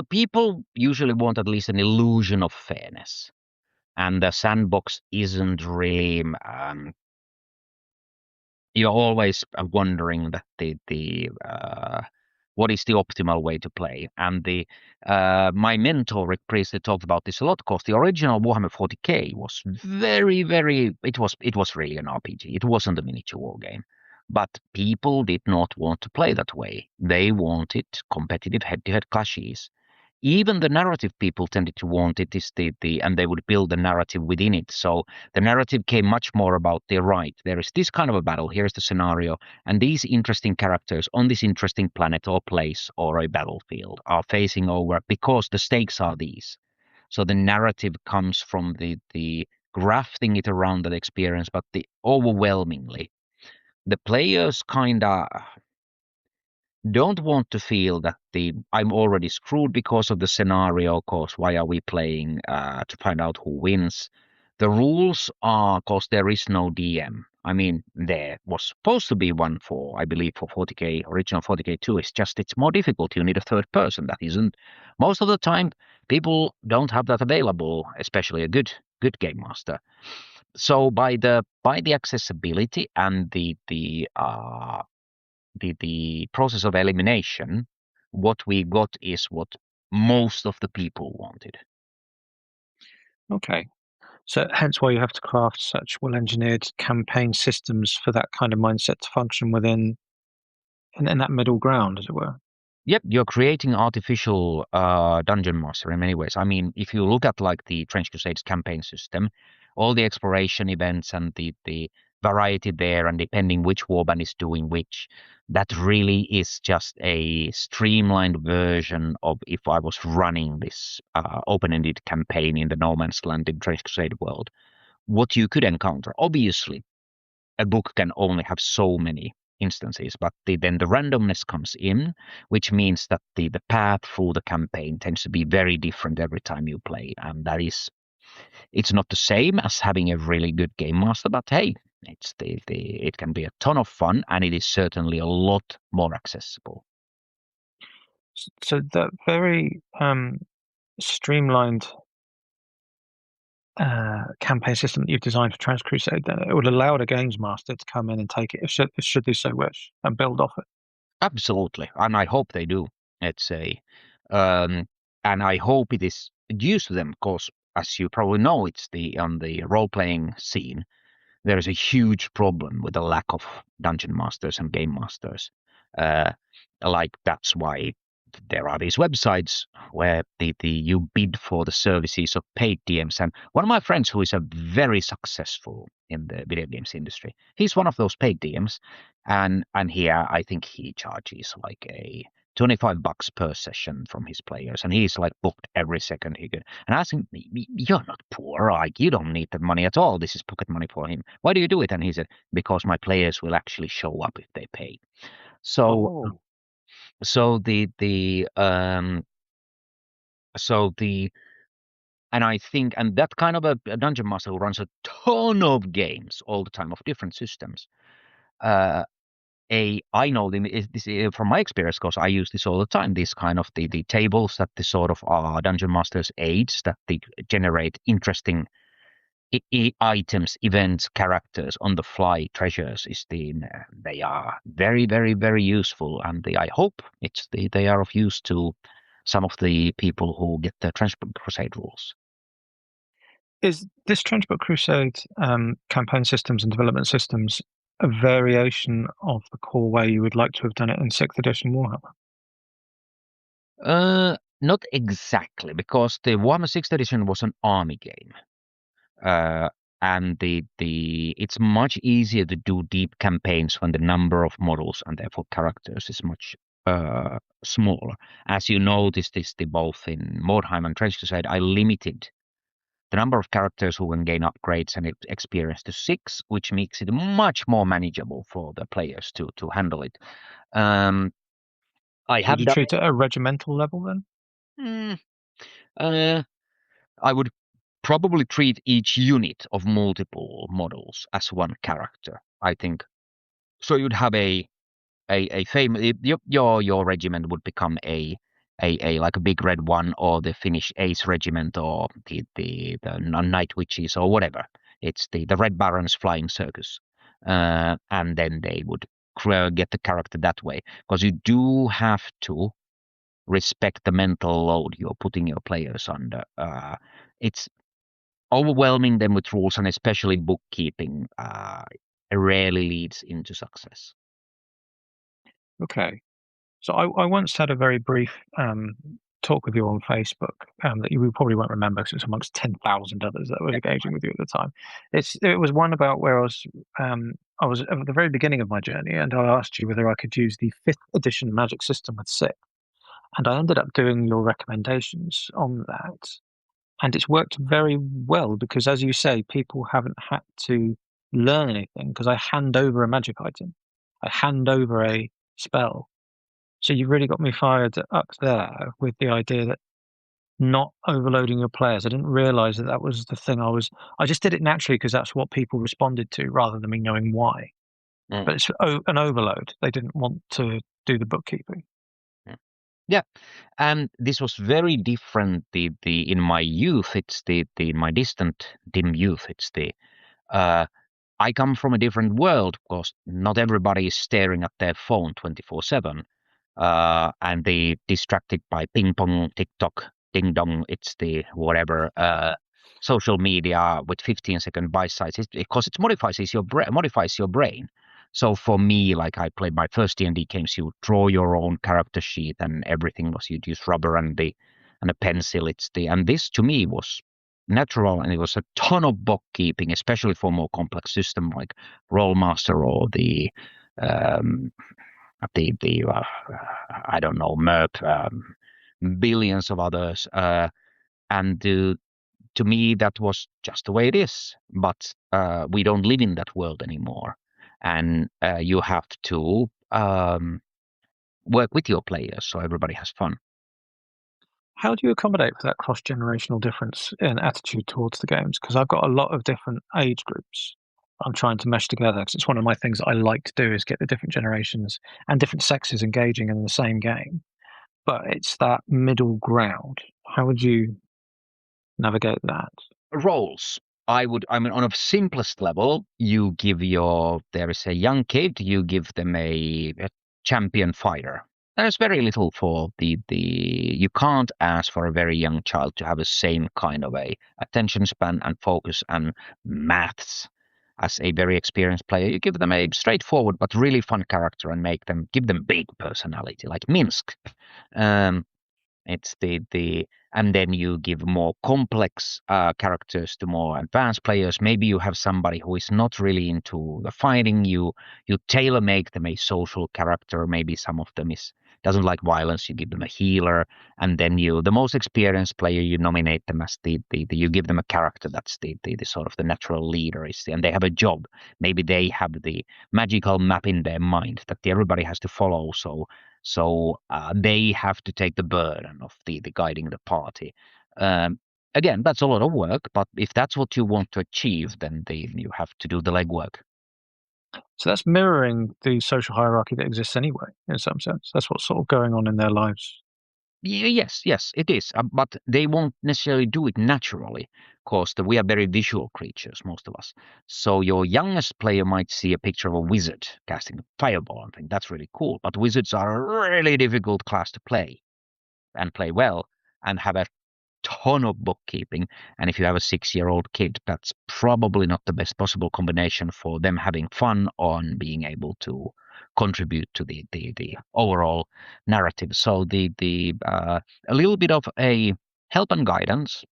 people usually want at least an illusion of fairness, and the sandbox isn't really. You're always wondering that the what is the optimal way to play, and my mentor Rick Priestley talked about this a lot because the original Warhammer 40k was very it was really an RPG. It wasn't a miniature war game. But people did not want to play that way. They wanted competitive head-to-head clashes. Even the narrative people tended to want it is and they would build the narrative within it. So the narrative came much more about the right. There is this kind of a battle. Here's the scenario, and these interesting characters on this interesting planet or place or a battlefield are facing over because the stakes are these. So the narrative comes from the grafting it around that experience, but overwhelmingly the players kind of don't want to feel that I'm already screwed because of the scenario. Of course, why are we playing to find out who wins? The rules are because there is no DM. I mean, there was supposed to be one I believe, for 40k, original 40k 2. It's just it's more difficult. You need a third person. That isn't most of the time. People don't have that available, especially a good game master. So by the accessibility and the process of elimination, what we got is what most of the people wanted. Okay. So hence why you have to craft such well-engineered campaign systems for that kind of mindset to function within in that middle ground, as it were. Yep, you're creating artificial dungeon master in many ways. I mean, if you look at like the Trench Crusade's campaign system, all the exploration events and the variety there, and depending which warband is doing which, that really is just a streamlined version of if I was running this open-ended campaign in the No Man's Land in Trench Crusade world. What you could encounter, obviously, a book can only have so many instances, but then the randomness comes in, which means that the path through the campaign tends to be very different every time you play, and it's not the same as having a really good game master, but hey, it's it can be a ton of fun, and it is certainly a lot more accessible. So that very streamlined campaign system that you've designed for Trench Crusade, then it would allow the games master to come in and take it, should they so wish, and build off it. Absolutely, and I hope they do. It's and I hope it is used to them, because as you probably know, it's on the role-playing scene, there is a huge problem with the lack of dungeon masters and game masters. Like that's why there are these websites where you bid for the services of paid DMs. And one of my friends who is a very successful in the video games industry, he's one of those paid DMs, and here I think he charges like a $25 per session from his players, and he's like booked every second he could. And I asked him, "You're not poor, like you don't need that money at all. This is pocket money for him. Why do you do it?" And he said, "Because my players will actually show up if they pay." So, and I think, and that kind of a dungeon master who runs a ton of games all the time of different systems. I know this from my experience, because I use this all the time. These kind of the tables that the sort of dungeon masters aids that they generate interesting items, events, characters on the fly, treasures they are very, very, very useful, and I hope they are of use to some of the people who get the Trench Crusade rules. Is this Trench Crusade campaign systems and development systems a variation of the core way you would like to have done it in 6th edition Warhammer? Not exactly, because the Warhammer 6th edition was an army game. and it's much easier to do deep campaigns when the number of models and therefore characters is much smaller. As you noticed, both in Mordheim and Trench Crusade, I limited the number of characters who can gain upgrades and experience to 6, which makes it much more manageable for the players to handle it. I have Would you treat it at a regimental level then? I would probably treat each unit of multiple models as one character. I think so. You'd have a famous your regiment would become a like a big red one, or the Finnish Ace regiment, or the Night Witches, or whatever. It's the Red Barons flying circus, and then they would get the character that way, because you do have to respect the mental load you're putting your players under. It's overwhelming them with rules, and especially bookkeeping rarely leads into success. Okay. So I once had a very brief talk with you on Facebook that you probably won't remember because it's amongst 10,000 others that was engaging with you at the time. It was one about where I was at the very beginning of my journey, and I asked you whether I could use the 5th edition magic system with 6. And I ended up doing your recommendations on that. And it's worked very well because, as you say, people haven't had to learn anything because I hand over a magic item. I hand over a spell. So you've really got me fired up there with the idea that not overloading your players. I didn't realize that was the thing I just did it naturally because that's what people responded to rather than me knowing why. But it's an overload. They didn't want to do the bookkeeping. Yeah, and this was very different. The in my youth, it's my distant dim youth. It's I come from a different world because not everybody is staring at their phone 24/7, and they distracted by ping pong, TikTok, ding dong. It's the whatever social media with 15-second bite size. Because it modifies your brain. So for me, like I played my first D&D games, you draw your own character sheet and everything was you'd use rubber and a pencil. And this to me was natural, and it was a ton of bookkeeping, especially for more complex system like Rollmaster or the I don't know, MERP, billions of others, and to me that was just the way it is. But we don't live in that world anymore, and you have to work with your players so everybody has fun. How do you accommodate for that cross-generational difference in attitude towards the games? Because I've got a lot of different age groups I'm trying to mesh together, because it's one of my things that I like to do is get the different generations and different sexes engaging in the same game. But it's that middle ground. How would you navigate that? Roles. I mean, on a simplest level, there is a young kid, you give them a champion fighter. There's very little for you can't ask for a very young child to have the same kind of a attention span and focus and maths as a very experienced player. You give them a straightforward but really fun character and give them big personality like Minsk. It's and then you give more complex characters to more advanced players. Maybe you have somebody who is not really into the fighting. You tailor make them a social character. Maybe some of them doesn't like violence. You give them a healer, and then the most experienced player, you nominate them as you give them a character that's the sort of the natural leader and they have a job. Maybe they have the magical map in their mind that everybody has to follow. So they have to take the burden of the guiding the party. Again, that's a lot of work, but if that's what you want to achieve, then you have to do the legwork. So that's mirroring the social hierarchy that exists anyway, in some sense. That's what's sort of going on in their lives. Yes, it is. But they won't necessarily do it naturally, because we are very visual creatures, most of us. So your youngest player might see a picture of a wizard casting a fireball and think that's really cool. But wizards are a really difficult class to play and play well and have a ton of bookkeeping. And if you have a 6-year-old kid, that's probably not the best possible combination for them having fun on being able to contribute to the overall narrative. So a little bit of a help and guidance,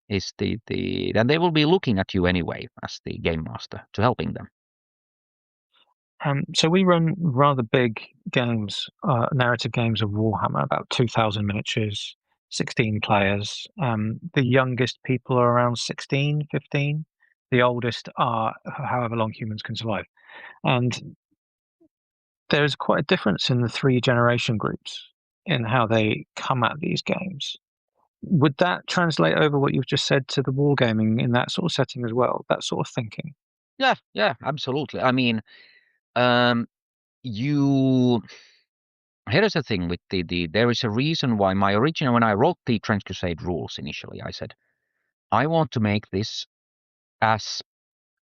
is and they will be looking at you anyway as the game master to helping them. So we run rather big games, narrative games of Warhammer, about 2,000 miniatures, 16 players. The youngest people are around 16, 15. The oldest are however long humans can survive. And there's quite a difference in the 3 generation groups in how they come at these games. Would that translate over what you've just said to the wargaming in that sort of setting as well, that sort of thinking? Yeah, absolutely. I mean, here is the thing with there is a reason why when I wrote the Trench Crusade rules initially, I said, I want to make this as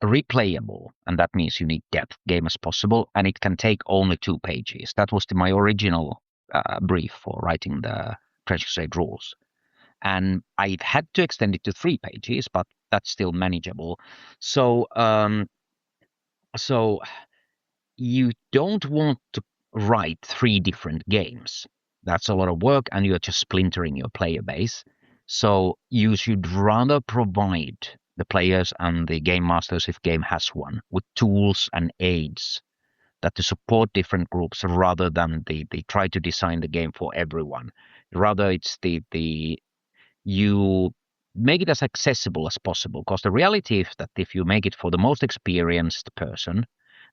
replayable, and that means you need depth game as possible, and it can take only 2 pages. That was my original brief for writing the Trench Crusade rules. And I had to extend it to 3 pages, but that's still manageable. So, so you don't want to write 3 different games. That's a lot of work, and you're just splintering your player base. So you should rather provide the players and the game masters, if game has one, with tools and aids that to support different groups rather than they try to design the game for everyone. Rather, it's you make it as accessible as possible, because the reality is that if you make it for the most experienced person,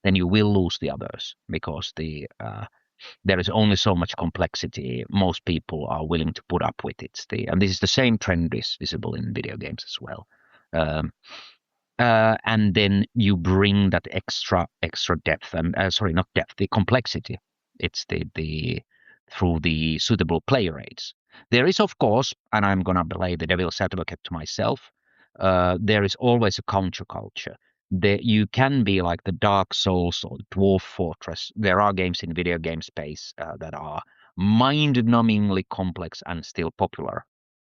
then you will lose the others, because there is only so much complexity most people are willing to put up with. And this is the same trend is visible in video games as well. And then you bring that extra depth and not depth, the complexity. It's through the suitable player aids. There is, of course, and I'm gonna play the devil's advocate to myself. There is always a counterculture. You can be like the Dark Souls or Dwarf Fortress. There are games in video game space that are mind-numbingly complex and still popular.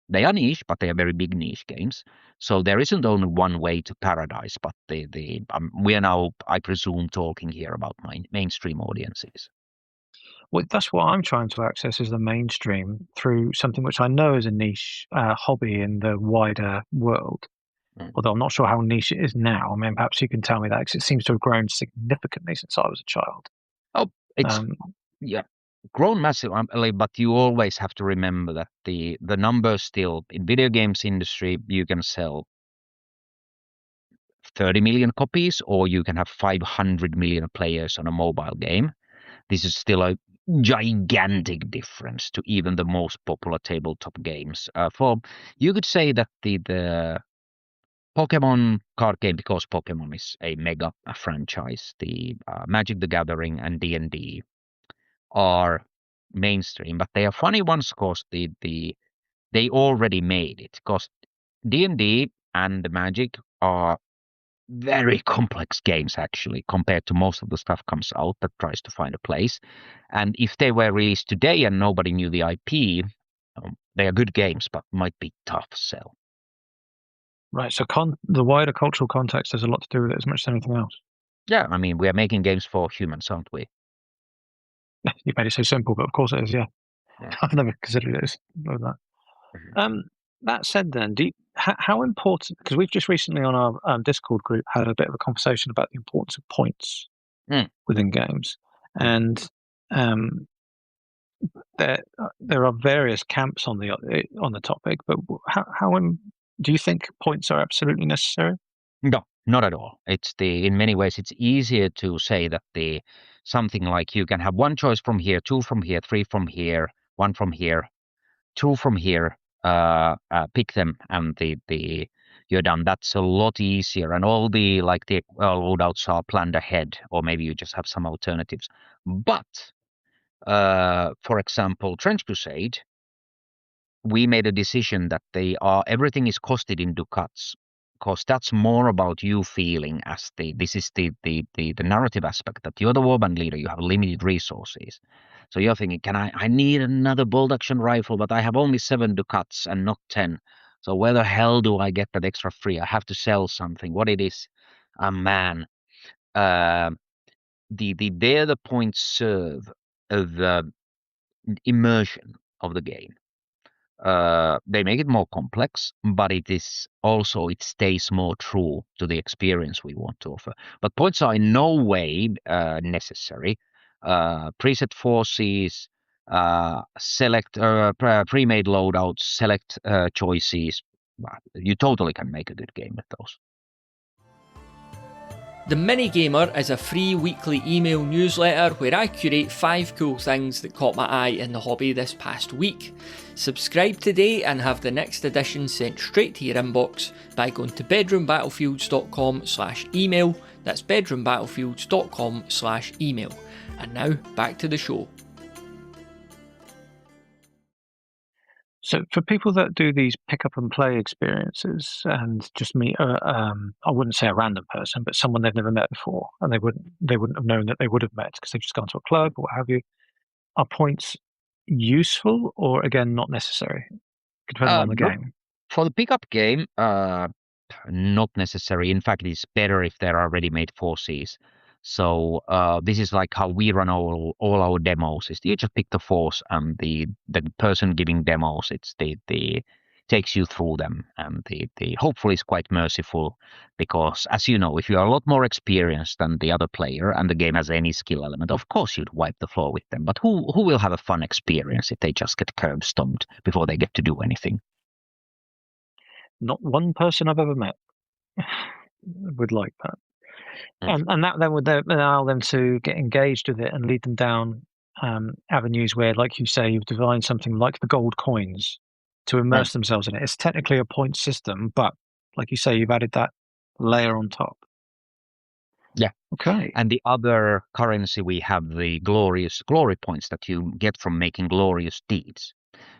They are niche, but they are very big niche games. So there isn't only one way to paradise, but we are now, I presume, talking here about mainstream audiences. Well, that's what I'm trying to access is the mainstream through something which I know is a niche hobby in the wider world. Although I'm not sure how niche it is now. I mean, perhaps you can tell me that, because it seems to have grown significantly since I was a child. Oh, it's grown massively, but you always have to remember that the numbers still in video games industry, you can sell 30 million copies, or you can have 500 million players on a mobile game. This is still a gigantic difference to even the most popular tabletop games. You could say that the Pokemon card game, because Pokemon is a mega franchise, the Magic the Gathering and D&D are mainstream, but they are funny ones because they already made it. Because D&D and the Magic are very complex games actually compared to most of the stuff comes out that tries to find a place. And if they were released today and nobody knew the IP, they are good games, but might be tough sell. Right. So the wider cultural context has a lot to do with it as much as anything else. Yeah, I mean, we are making games for humans, aren't we? You made it so simple, but of course it is. Yeah. I've never considered it as that. Mm-hmm. That said, then, how important? Because we've just recently on our Discord group had a bit of a conversation about the importance of points within games, and there are various camps on the topic. But how do you think points are absolutely necessary? No, not at all. In many ways it's easier to say that something like you can have 1 choice from here, 2 from here, 3 from here, 1 from here, 2 from here. Pick them and you're done. That's a lot easier, and all the loadouts are planned ahead, or maybe you just have some alternatives. But for example, Trench Crusade, we made a decision that everything is costed in ducats, because that's more about you feeling as this is the narrative aspect, that you're the warband leader, you have limited resources. So you're thinking, I need another bolt action rifle, but I have only 7 ducats and not 10. So where the hell do I get that extra free? I have to sell something. What it is? Man. The points serve the immersion of the game. they make it more complex, but it stays more true to the experience we want to offer. But points are in no way necessary. Preset forces, select pre-made loadouts, select choices. You totally can make a good game with those. The Minigamer is a free weekly email newsletter where I curate 5 cool things that caught my eye in the hobby this past week. Subscribe today and have the next edition sent straight to your inbox by going to bedroombattlefields.com/email. That's bedroombattlefields.com/email. And now back to the show. So for people that do these pick up and play experiences and just meet, I wouldn't say a random person, but someone they've never met before, and they wouldn't have known that they would have met because they've just gone to a club or what have you. Are points useful or again not necessary, depending on the game? For the pickup game, not necessary. In fact, it's better if there are ready-made forces. So this is like how we run all our demos. Is you just pick the force, and the person giving demos, it's the takes you through them, and the hopefully is quite merciful, because as you know, if you are a lot more experienced than the other player and the game has any skill element, of course you'd wipe the floor with them. But who will have a fun experience if they just get curb stomped before they get to do anything? Not one person I've ever met would like that. And that then would allow them to get engaged with it and lead them down avenues where, like you say, you've designed something like the gold coins to immerse themselves in it. It's technically a point system, but like you say, you've added that layer on top. Yeah. Okay. And the other currency we have, the glory points that you get from making glorious deeds.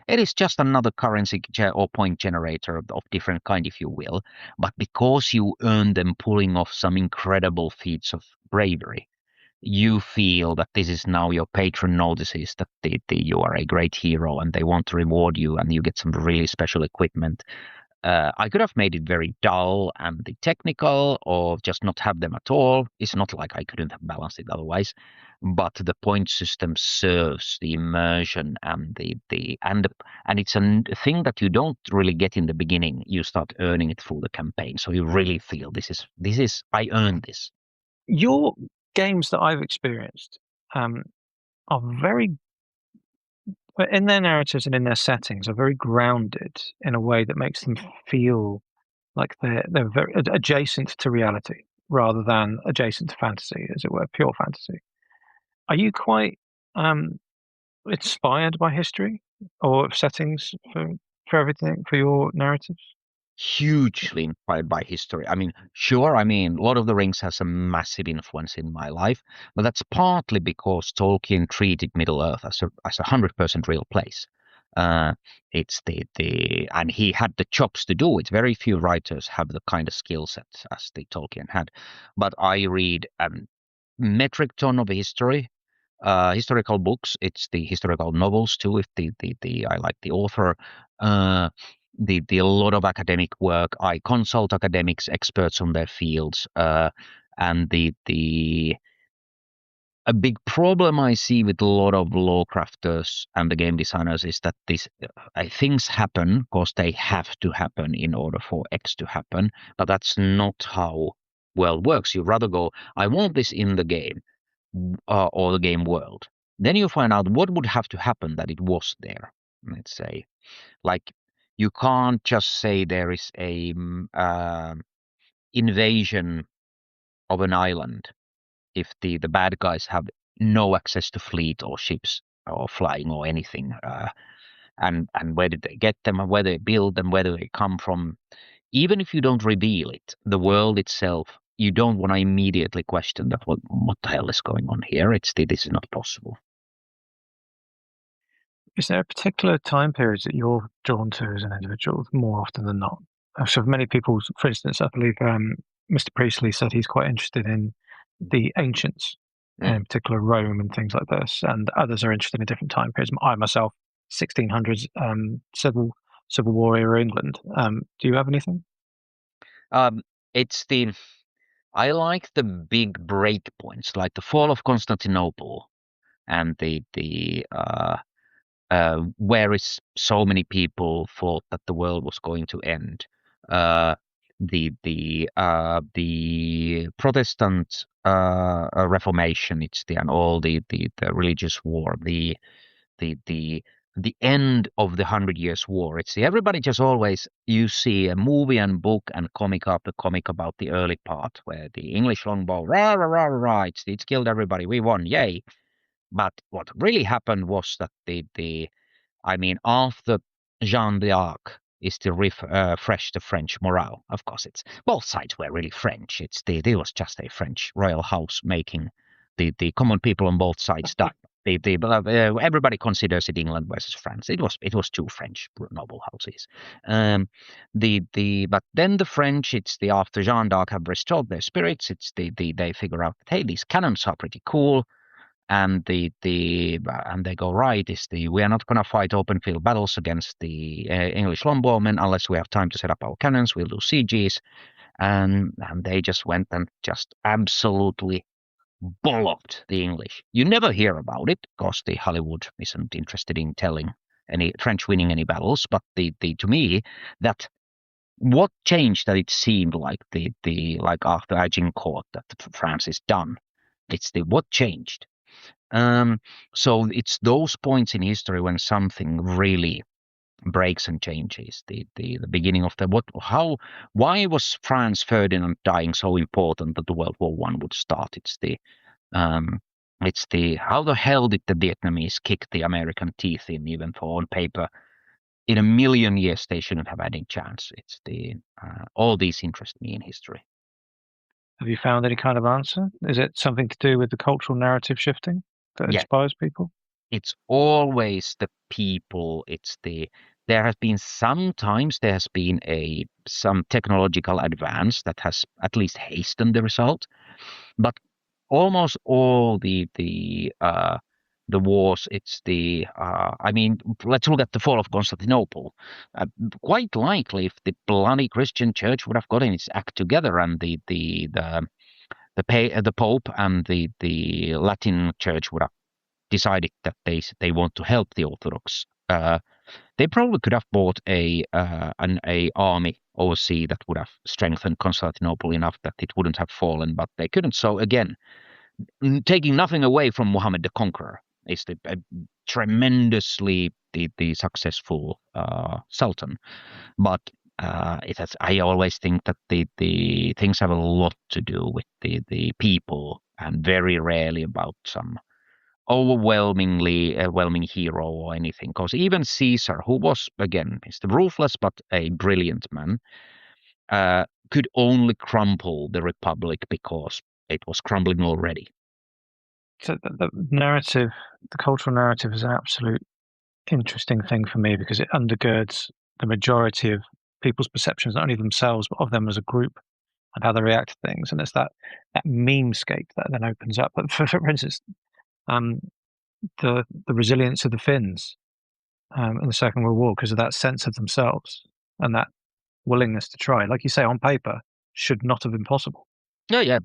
It is just another currency or point generator of different kind, if you will. But because you earn them pulling off some incredible feats of bravery, you feel that this is now your patron notices that you are a great hero and they want to reward you, and you get some really special equipment. I could have made it very dull and the technical, or just not have them at all. It's not like I couldn't have balanced it otherwise, but the point system serves the immersion and and it's a thing that you don't really get in the beginning. You start earning it through the campaign, so you really feel this is I earned this. Your games that I've experienced are very, in their narratives and in their settings, are very grounded in a way that makes them feel like they're very adjacent to reality rather than adjacent to fantasy, as it were, pure fantasy. Are you quite inspired by history or settings for everything, for your narratives? Hugely inspired by history. I mean, sure, Lord of the Rings has a massive influence in my life, but that's partly because Tolkien treated Middle Earth as a 100% real place. It's and he had the chops to do it. Very few writers have the kind of skill set as the Tolkien had. But I read metric ton of history, historical books. It's the historical novels too. If I like the author. A lot of academic work. I consult academics, experts on their fields, and a big problem I see with a lot of law crafters and the game designers is that things happen because they have to happen in order for X to happen, but that's not how world works. You rather go, I want this in the game or the game world. Then you find out what would have to happen that it was there. Let's say, like, you can't just say there is a invasion of an island if the bad guys have no access to fleet or ships or flying or anything. And where did they get them, and where they build them, where do they come from? Even if you don't reveal it, the world itself, you don't want to immediately question that what the hell is going on here. This is not possible. Is there a particular time period that you're drawn to as an individual more often than not? So for many people, for instance, I believe Mr. Priestley said he's quite interested in the ancients, in particular Rome and things like this, and others are interested in different time periods. I myself, 1600s, civil war era England. Do you have anything? I like the big break points, like the fall of Constantinople and the where is so many people thought that the world was going to end. The Protestant Reformation, and all the religious war, the end of the 100 Years' War. It's everybody just always, you see a movie and book and comic after comic about the early part where the English longbow, rah, rah, rah, rah, it's killed everybody, we won, yay. But what really happened was that after Jeanne d'Arc is to refresh the French morale. Of course, it's both sides were really French. It was just a French royal house making the common people on both sides die. Everybody considers it England versus France. It was two French noble houses. But then the French, after Jeanne d'Arc have restored their spirits. They figure out that, hey, these cannons are pretty cool. And and they go, right, we are not going to fight open field battles against the English longbowmen unless we have time to set up our cannons. We'll do sieges. And they just went and just absolutely bollocked the English. You never hear about it because the Hollywood isn't interested in telling any French winning any battles. But to me, that what changed, that it seemed like like after Agincourt that France is done. It's what changed. So it's those points in history when something really breaks and changes. The beginning of why was Franz Ferdinand dying so important that the World War One would start? It's how the hell did the Vietnamese kick the American teeth in, even though on paper in a million years they shouldn't have any chance. It's all these interest me in history. Have you found any kind of answer? Is it something to do with the cultural narrative shifting that inspires people? It's always the people. There has been some technological advance that has at least hastened the result, but almost all the wars, let's look at the fall of Constantinople. Quite likely, if the bloody Christian church would have gotten its act together and the Pope and the Latin church would have decided that they want to help the Orthodox, they probably could have bought an army overseas that would have strengthened Constantinople enough that it wouldn't have fallen, but they couldn't. So again, taking nothing away from Muhammad the Conqueror, is tremendously the successful Sultan, but I always think that the things have a lot to do with the people, and very rarely about some overwhelming hero or anything. Because even Caesar, who was, again, he's the ruthless but a brilliant man, could only crumple the Republic because it was crumbling already. So the narrative, the cultural narrative, is an absolute interesting thing for me because it undergirds the majority of people's perceptions, not only themselves, but of them as a group and how they react to things. And it's that memescape that then opens up. But for instance, the resilience of the Finns in the Second World War, because of that sense of themselves and that willingness to try, like you say, on paper, should not have been possible. Yeah.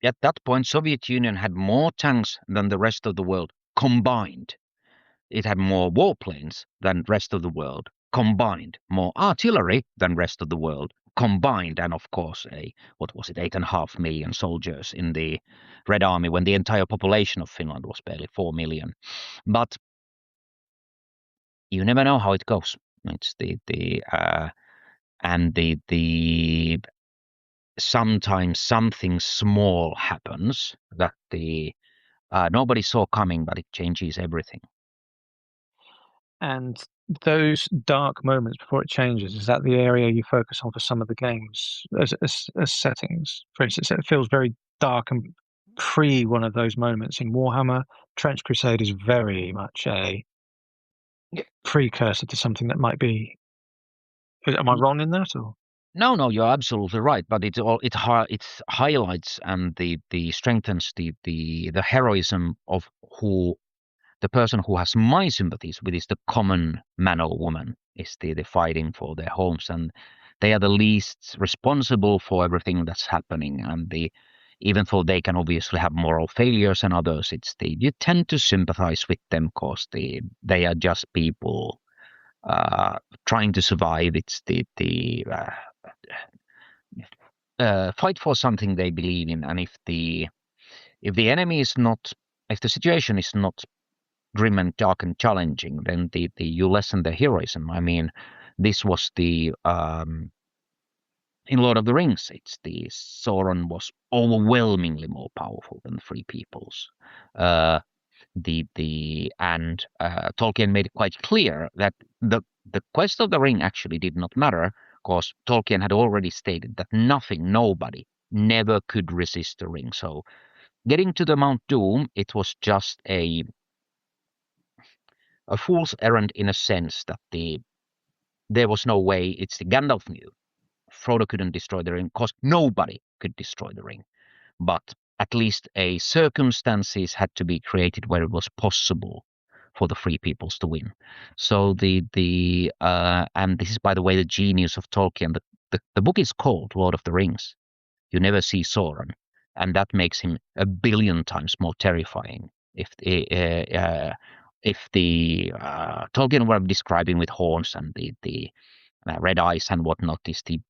At that point, Soviet Union had more tanks than the rest of the world combined. It had more warplanes than rest of the world combined, more artillery than rest of the world combined, and of course 8.5 million soldiers in the Red Army when the entire population of Finland was barely 4 million. But you never know how it goes. It's sometimes something small happens that nobody saw coming, but it changes everything. And those dark moments before it changes, is that the area you focus on for some of the games as settings? For instance, it feels very dark and pre one of those moments in Warhammer. Trench Crusade is very much a precursor to something that might be. Am I wrong in that, or? No, you're absolutely right. But it highlights and the strengthens the heroism of the person who has my sympathies with, is the common man or woman, is the fighting for their homes, and they are the least responsible for everything that's happening. And even though they can obviously have moral failures and others, you tend to sympathize with them because they are just people trying to survive. It's fight for something they believe in, and if the enemy is not, if the situation is not grim and dark and challenging, then you lessen the heroism. I mean, this was in Lord of the Rings, it's the Sauron was overwhelmingly more powerful than the Free Peoples. Tolkien made it quite clear that the quest of the ring actually did not matter, because Tolkien had already stated that nobody never could resist the ring. So getting to the Mount Doom, it was just a fool's errand in a sense that there was no way. It's the Gandalf knew Frodo couldn't destroy the ring because nobody could destroy the ring. But at least circumstances had to be created where it was possible for the Free Peoples to win. So and this is, by the way, the genius of Tolkien. The book is called Lord of the Rings. You never see Sauron, and that makes him a billion times more terrifying. If Tolkien were describing with horns and the red eyes and whatnot,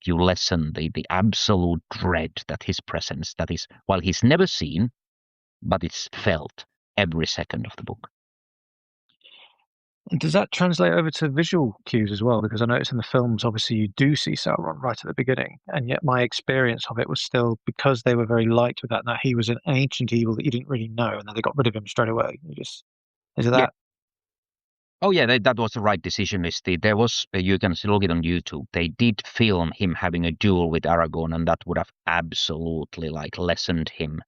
you lessen the absolute dread that his presence, that is, while he's never seen, but it's felt every second of the book. And does that translate over to visual cues as well? Because I noticed in the films, obviously, you do see Sauron right at the beginning, and yet my experience of it was still, because they were very light with that he was an ancient evil that you didn't really know, and then they got rid of him straight away. Is it that? Yeah. Oh yeah, that was the right decision. There was, you can look it on YouTube. They did film him having a duel with Aragorn, and that would have absolutely lessened him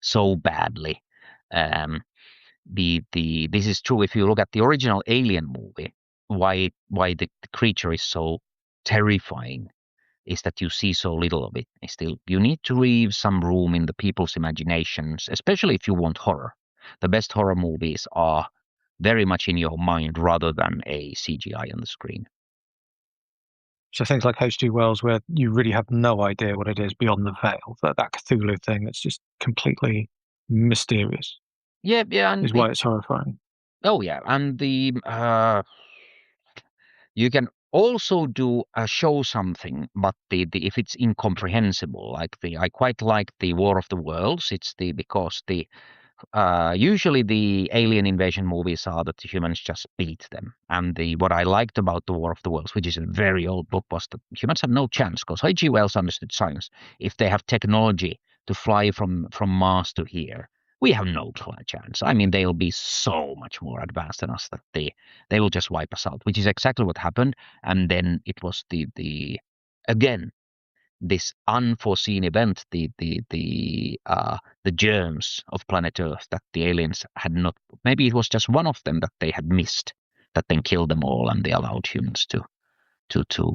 so badly. This is true if you look at the original Alien movie. Why the creature is so terrifying is that you see so little of it. Still, you need to leave some room in the people's imaginations, especially if you want horror. The best horror movies are very much in your mind rather than a CGI on the screen. So things like H.G. Wells, where you really have no idea what it is beyond the veil, that Cthulhu thing that's just completely mysterious. Yeah, and is why it's horrifying. Oh yeah, and you can also show something, but if it's incomprehensible, I quite like the War of the Worlds. It's because usually the alien invasion movies are that the humans just beat them. And what I liked about the War of the Worlds, which is a very old book, was that humans have no chance, because H.G. Wells understood science. If they have technology to fly from Mars to here, we have no chance. I mean, they'll be so much more advanced than us that they will just wipe us out, which is exactly what happened. And then it was again, this unforeseen event, the germs of planet Earth that the aliens had not. Maybe it was just one of them that they had missed, that then killed them all, and they allowed humans to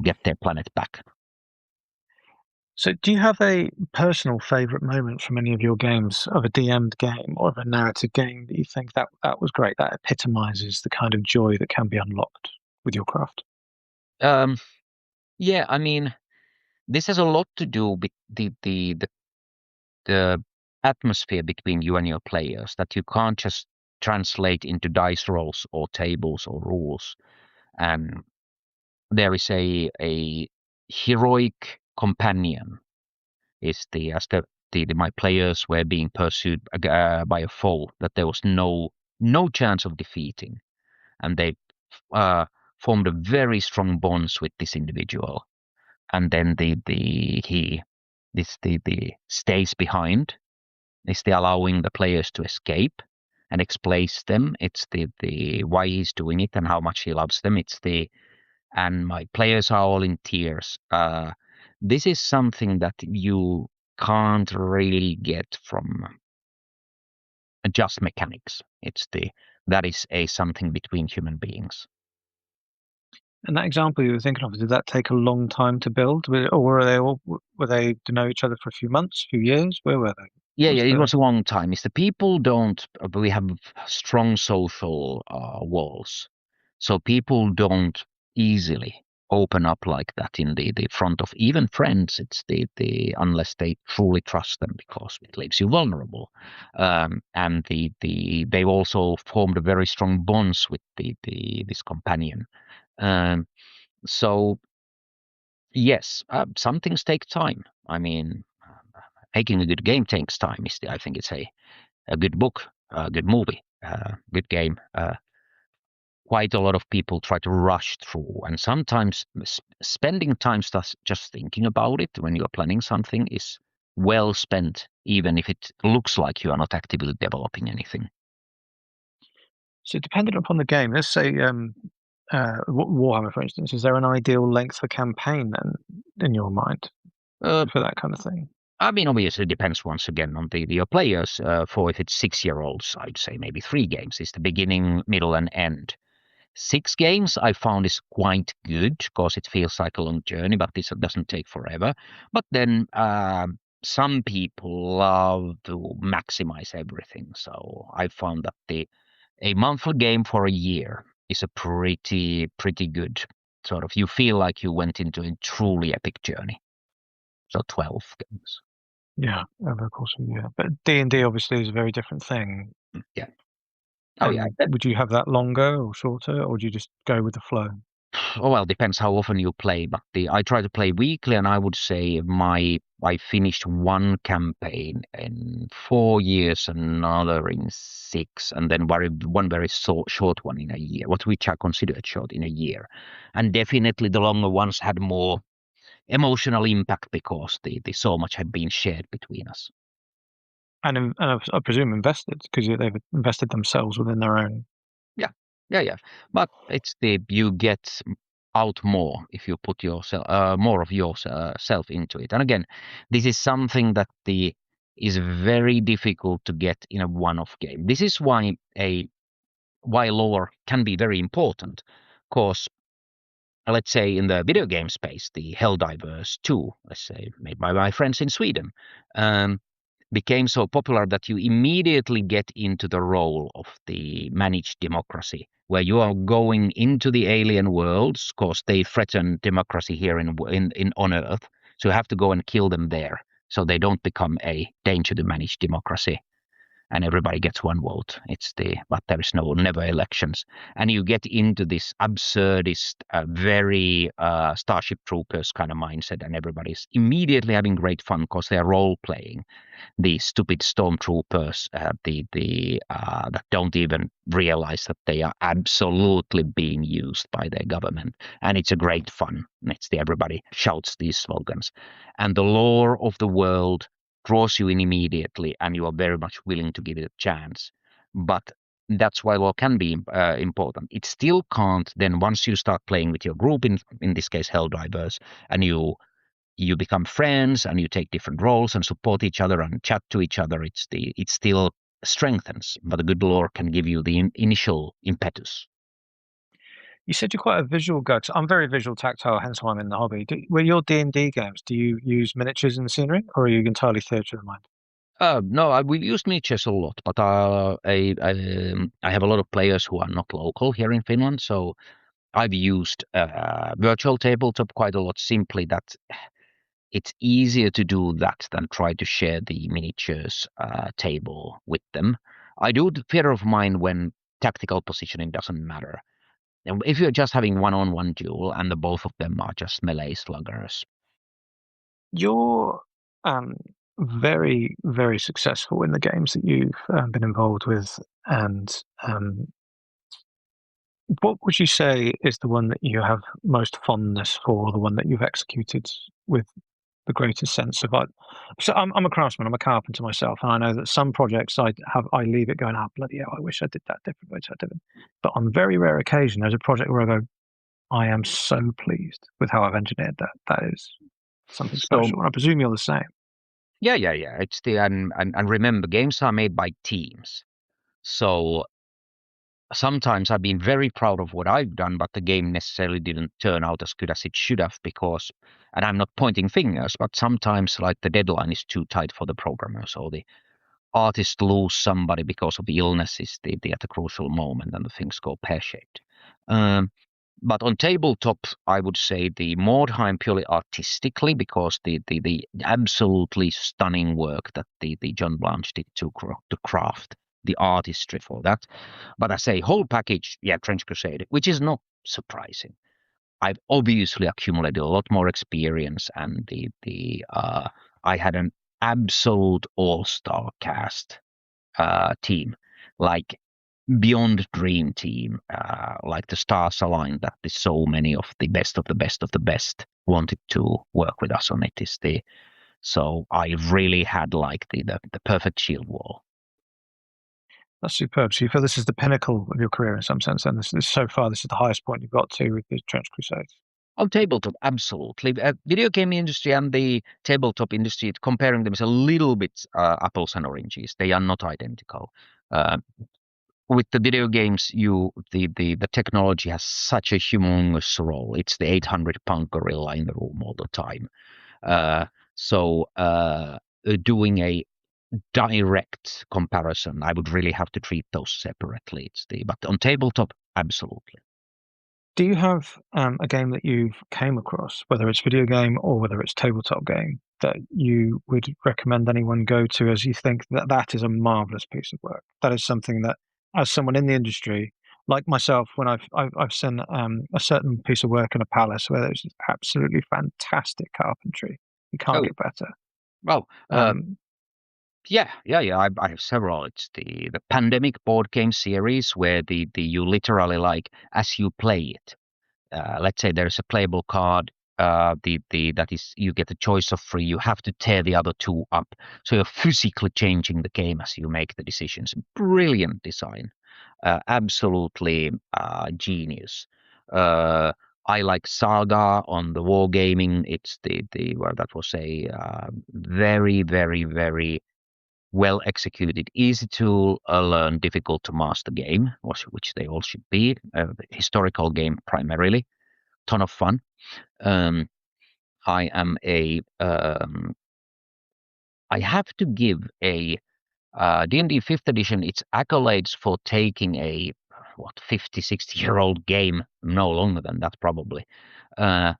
get their planet back. So, do you have a personal favorite moment from any of your games, of a DM'd game or of a narrative game, that you think that was great, that epitomizes the kind of joy that can be unlocked with your craft? Yeah, I mean, this has a lot to do with the atmosphere between you and your players, that you can't just translate into dice rolls or tables or rules. And there is a heroic companion. Is my players were being pursued by a foe that there was no chance of defeating, and they formed a very strong bonds with this individual. And then he stays behind. Is allowing the players to escape and explains them. It's the why he's doing it and how much he loves them. And my players are all in tears. This is something that you can't really get from just mechanics. That is something between human beings. And that example you were thinking of, did that take a long time to build, or were they to know each other for a few months, few years? Where were they? Yeah, it was a long time. It's the people don't. We have strong social walls, so people don't easily open up like that in the front of even friends. It's the unless they truly trust them, because it leaves you vulnerable. And they also formed a very strong bonds with this companion. So yes, some things take time. I mean, making a good game takes time. I think it's a good book, a good movie, good game. Quite a lot of people try to rush through, and sometimes spending time just thinking about it when you're planning something is well spent, even if it looks like you are not actively developing anything. So depending upon the game, let's say Warhammer, for instance, is there an ideal length for campaign then in your mind for that kind of thing? I mean, obviously, it depends once again on your players. For if it's 6-year-olds, I'd say maybe 3 games is the beginning, middle, and end. 6 games I found is quite good because it feels like a long journey, but this doesn't take forever. But then some people love to maximize everything, so I found that a monthly game for a year is a pretty good sort of. You feel like you went into a truly epic journey. So 12 games. Yeah, over the course of a year. But D&D obviously is a very different thing. Yeah. Oh yeah. Would you have that longer or shorter, or do you just go with the flow? Oh well, depends how often you play. But I try to play weekly, and I would say I finished one campaign in 4 years, another in 6, and then one very short one in a year. Which I considered short in a year, and definitely the longer ones had more emotional impact because the so much had been shared between us. And I presume invested, because they've invested themselves within their own. Yeah. But it's you get out more if you put yourself more of yourself into it. And again, this is something that is very difficult to get in a one-off game. This is why lore can be very important, because let's say in the video game space, the Helldivers 2, let's say made by my friends in Sweden, became so popular that you immediately get into the role of the managed democracy, where you are going into the alien worlds because they threaten democracy here on Earth. So you have to go and kill them there, so they don't become a danger to managed democracy. And everybody gets one vote. But there is never elections, and you get into this absurdist, very Starship Troopers kind of mindset, and everybody's immediately having great fun because they are role playing the stupid stormtroopers, that don't even realize that they are absolutely being used by their government, and it's a great fun. Everybody shouts these slogans, and the lore of the world draws you in immediately, and you are very much willing to give it a chance. But that's why lore can be important. It still can't. Then once you start playing with your group, in this case Helldivers, and you become friends and you take different roles and support each other and chat to each other, it still strengthens. But a good lore can give you the initial impetus. You said you're quite a visual guy. I'm very visual tactile, hence why I'm in the hobby. With your D&D games, do you use miniatures in the scenery, or are you entirely theatre of the mind? No, we've used miniatures a lot, but I have a lot of players who are not local here in Finland, so I've used virtual tabletop quite a lot, simply that it's easier to do that than try to share the miniatures table with them. I do fear of mine when tactical positioning doesn't matter. And if you're just having one-on-one duel and the both of them are just melee sluggers. You're very, very successful in the games that you've been involved with, and what would you say is the one that you have most fondness for, the one that you've executed with the greatest sense of art? So I'm a craftsman, I'm a carpenter myself, and I know that some projects I leave it going, bloody hell, I wish I did that different way to that different. But on very rare occasion, there's a project where I go, I am so pleased with how I've engineered that. That is something special. And I presume you're the same. Yeah. It's and remember, games are made by teams. So sometimes I've been very proud of what I've done, but the game necessarily didn't turn out as good as it should have because, and I'm not pointing fingers, but sometimes like the deadline is too tight for the programmers, or the artist lose somebody because of illnesses at a crucial moment, and the things go pear-shaped. But on tabletop, I would say the Mordheim purely artistically, because the absolutely stunning work that the John Blanche did to craft the artistry for that. But as a whole package, yeah, Trench Crusade, which is not surprising. I've obviously accumulated a lot more experience, and I had an absolute all-star cast team, like beyond dream team, like the stars aligned that so many of the best of the best of the best wanted to work with us on it. So I really had like the perfect shield wall. That's superb. So you feel this is the pinnacle of your career in some sense, and this so far this is the highest point you've got to with the Trench Crusades. On tabletop, absolutely. Video game industry and the tabletop industry, comparing them is a little bit apples and oranges. They are not identical. With the video games, the technology has such a humongous role. It's the 800-pound gorilla in the room all the time. So doing a direct comparison, I would really have to treat those separately. But on tabletop, absolutely. Do you have a game that you've came across, whether it's video game or whether it's tabletop game, that you would recommend anyone go to as you think that is a marvelous piece of work? That is something that, as someone in the industry, like myself, when I've seen a certain piece of work in a palace where there's absolutely fantastic carpentry, you can't get better. Well, yeah. I have several. It's the Pandemic board game series where you literally, like, as you play it, let's say there's a playable card. That is, you get a choice of 3. You have to tear the other 2 up, so you're physically changing the game as you make the decisions. Brilliant design, absolutely genius. I like Saga on the wargaming. It's well, that was a very, very, very well executed, easy to learn, difficult to master game, which they all should be. Historical game primarily, ton of fun. I am I have to give a D&D 5th edition its accolades for taking a 50, 60-year-old game, no longer than that probably, and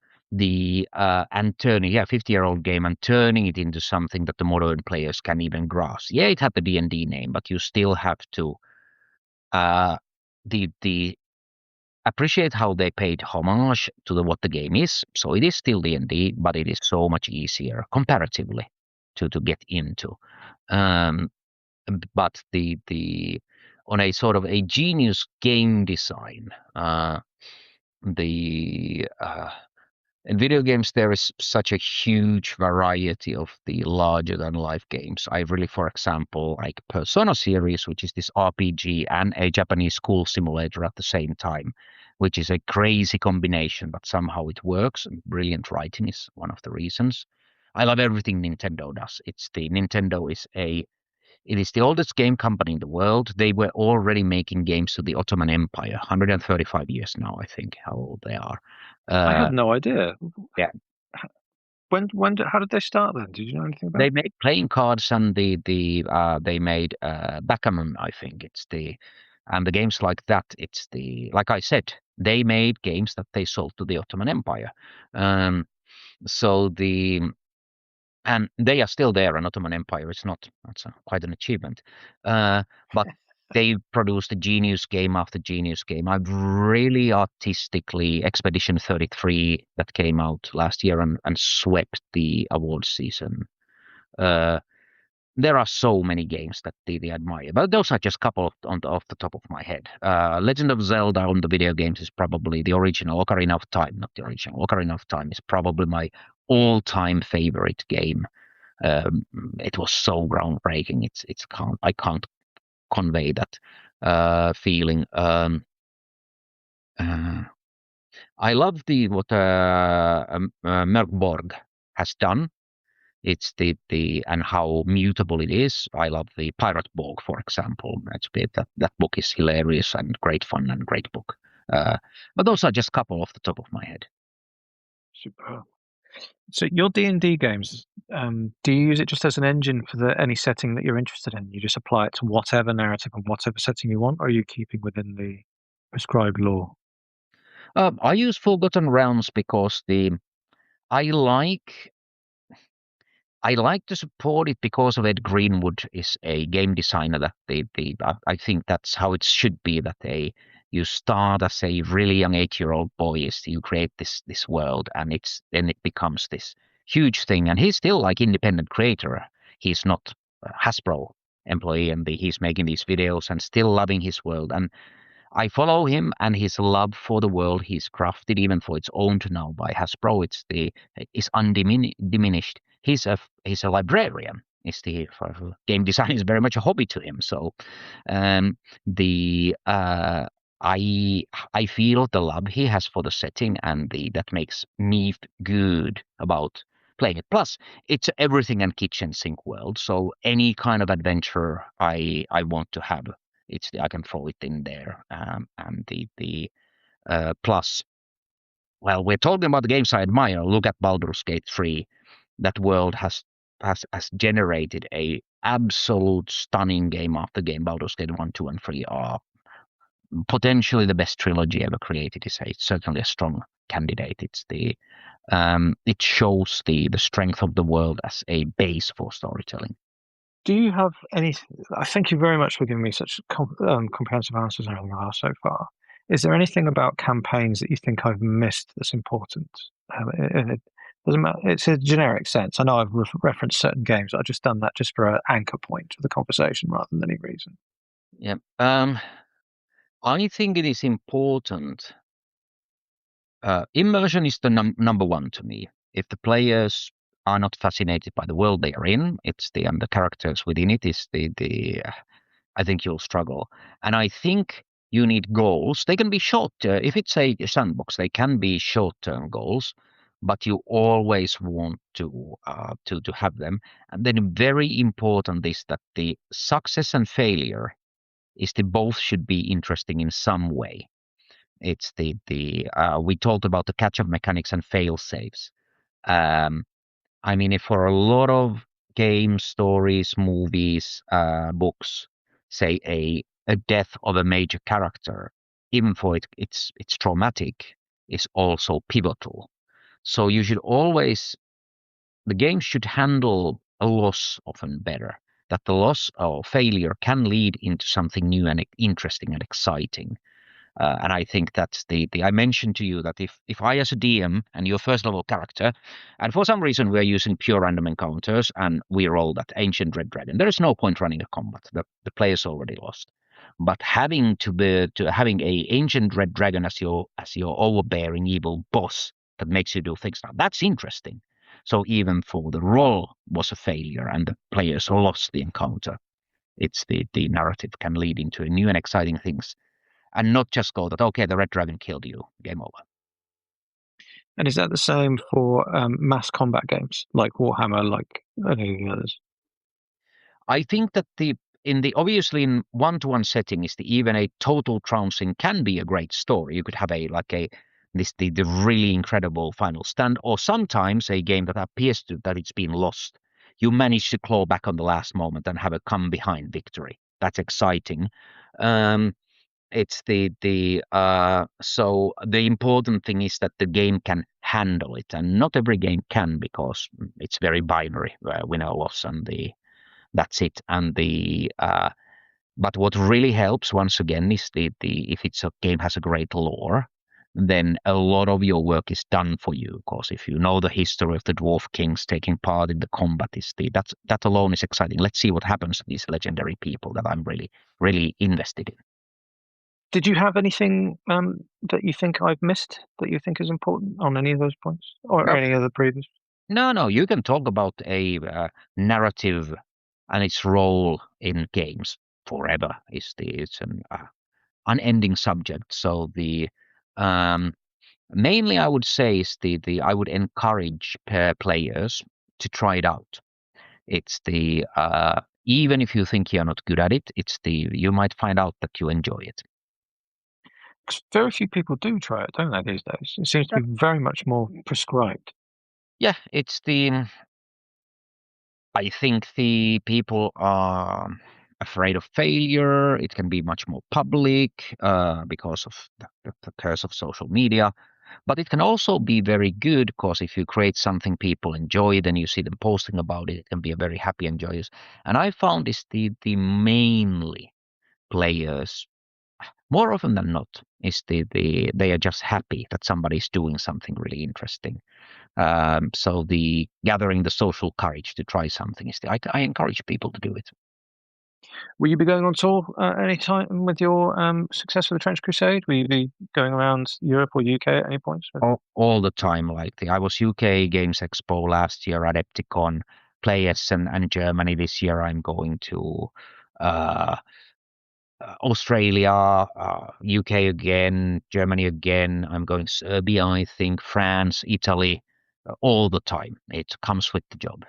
turning 50-year-old game and turning it into something that the modern players can even grasp. Yeah, it had the D&D name, but you still have to appreciate how they paid homage to what the game is. So it is still D&D, but it is so much easier comparatively to get into. But on a sort of a genius game design, in video games, there is such a huge variety of the larger than life games. I really, for example, like Persona series, which is this RPG and a Japanese school simulator at the same time, which is a crazy combination, but somehow it works. And brilliant writing is one of the reasons. I love everything Nintendo does. Nintendo is it is the oldest game company in the world. They were already making games to the Ottoman Empire, 135 years now, I think, how old they are. I had no idea. Yeah. How did they start then? Did you know anything about? They made playing cards and they made backgammon, I think. And the games like that. Like I said, they made games that they sold to the Ottoman Empire. And they are still there. An Ottoman Empire, that's quite an achievement. But they produced a genius game after genius game. I've really artistically Expedition 33 that came out last year and swept the awards season. There are so many games that they admire, but those are just a couple off the top of my head. Legend of Zelda on the video games is probably the original. Ocarina of Time, not the original. Ocarina of Time is probably my all-time favorite game. It was so groundbreaking. I can't convey that feeling. I love what Mörkborg has done. It's and how mutable it is. I love the Pirate Borg, for example. That book is hilarious and great fun and great book. But those are just a couple off the top of my head. Super. So your D&D games, do you use it just as an engine for any setting that you're interested in? You just apply it to whatever narrative and whatever setting you want, or are you keeping within the prescribed law? I use Forgotten Realms because I like to support it because of Ed Greenwood is a game designer that I think that's how it should be, that you start as a really young 8-year-old boy, you create this world, and then it becomes this huge thing, and he's still like independent creator. He's not a Hasbro employee, and he's making these videos and still loving his world, and I follow him and his love for the world he's crafted, even for it's owned now by Hasbro. Is undiminished. He's a librarian. For game design is very much a hobby to him. So, the I feel the love he has for the setting, and that makes me good about playing it. Plus, it's everything and kitchen sink world. So any kind of adventure I want to have, I can throw it in there. And the plus, well, we're talking about the games I admire. Look at Baldur's Gate 3. That world has generated a absolute stunning game after game. Baldur's Gate 1, 2, and 3 are potentially the best trilogy ever created. It's certainly a strong candidate. It shows the strength of the world as a base for storytelling. Do you have any? Thank you very much for giving me such comprehensive answers and everything else so far. Is there anything about campaigns that you think I've missed that's important? It doesn't matter. It's a generic sense. I know I've referenced certain games. I've just done that just for an anchor point for the conversation rather than any reason. Yeah. I think it is important. Immersion is the number one to me. If the players are not fascinated by the world they are in, and the characters within it is I think you'll struggle. And I think you need goals. They can be short. If it's a sandbox, they can be short-term goals, but you always want to have them. And then very important is that the success and failure is both should be interesting in some way. It's we talked about the catch-up mechanics and fail saves. I mean, if for a lot of games, stories, movies, books, say a death of a major character, even for it's traumatic, is also pivotal. So you should always, the game should handle a loss often better. That the loss or failure can lead into something new and interesting and exciting. And I think that's I mentioned to you that if I as a DM and your first level character, and for some reason we are using pure random encounters and we roll that ancient red dragon, there is no point running a combat. The player's already lost. But having having a ancient red dragon as your overbearing evil boss that makes you do things now, that's interesting. So even for the roll was a failure and the players lost the encounter, it's the narrative can lead into new and exciting things. And not just go that, okay, the red dragon killed you, game over. And is that the same for mass combat games like Warhammer, like any of the others? I think that obviously in one-to-one setting is even a total trouncing can be a great story. You could have the really incredible final stand, or sometimes a game that appears that it's been lost. You manage to claw back on the last moment and have a come behind victory. That's exciting. It's so the important thing is that the game can handle it, and not every game can, because it's very binary, win or loss, and that's it. And but what really helps once again is if it's a game has a great lore, then a lot of your work is done for you, because if you know the history of the dwarf kings taking part in the combat, that alone is exciting. Let's see what happens to these legendary people that I'm really really invested in. Did you have anything that you think I've missed that you think is important on any of those points, or No. any other previous? No. You can talk about a narrative and its role in games forever. It's an unending subject. So mainly I would say is I would encourage players to try it out. It's even if you think you're not good at it, you might find out that you enjoy it. Very few people do try it, don't they, these days? It seems to be very much more prescribed. Yeah, I think the people are afraid of failure. It can be much more public because of the curse of social media. But it can also be very good because if you create something people enjoy, then you see them posting about it. It can be a very happy and joyous. And I found this the mainly players more often than not is they are just happy that somebody's doing something really interesting. So the gathering the social courage to try something is I encourage people to do it. Will you be going on tour any time with your success with the Trench Crusade? Will you be going around Europe or UK at any point? All the time. I was UK Games Expo last year, Adepticon, Play Essen and Germany. This year I'm going to Australia, UK again, Germany again. I'm going to Serbia, I think, France, Italy, all the time. It comes with the job.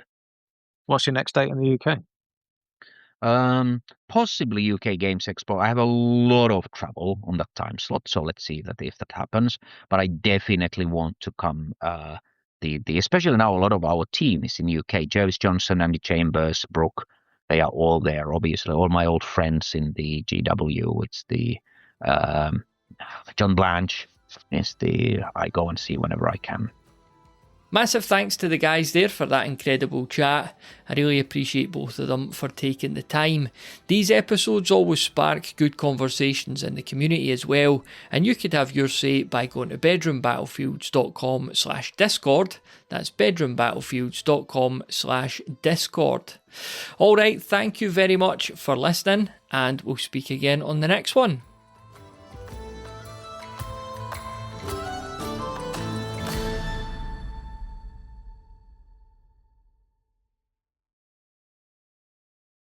What's your next date in the UK? Possibly UK Games Expo. I have a lot of travel on that time slot, so let's see that if that happens. But I definitely want to come. Especially now, a lot of our team is in UK. Jervis Johnson, Andy Chambers, Brooke, they are all there. Obviously, all my old friends in the GW. It's the John Blanche. I go and see whenever I can. Massive thanks to the guys there for that incredible chat. I really appreciate both of them for taking the time. These episodes always spark good conversations in the community as well, and you could have your say by going to bedroombattlefields.com/discord. That's bedroombattlefields.com/discord. Alright, thank you very much for listening, and we'll speak again on the next one.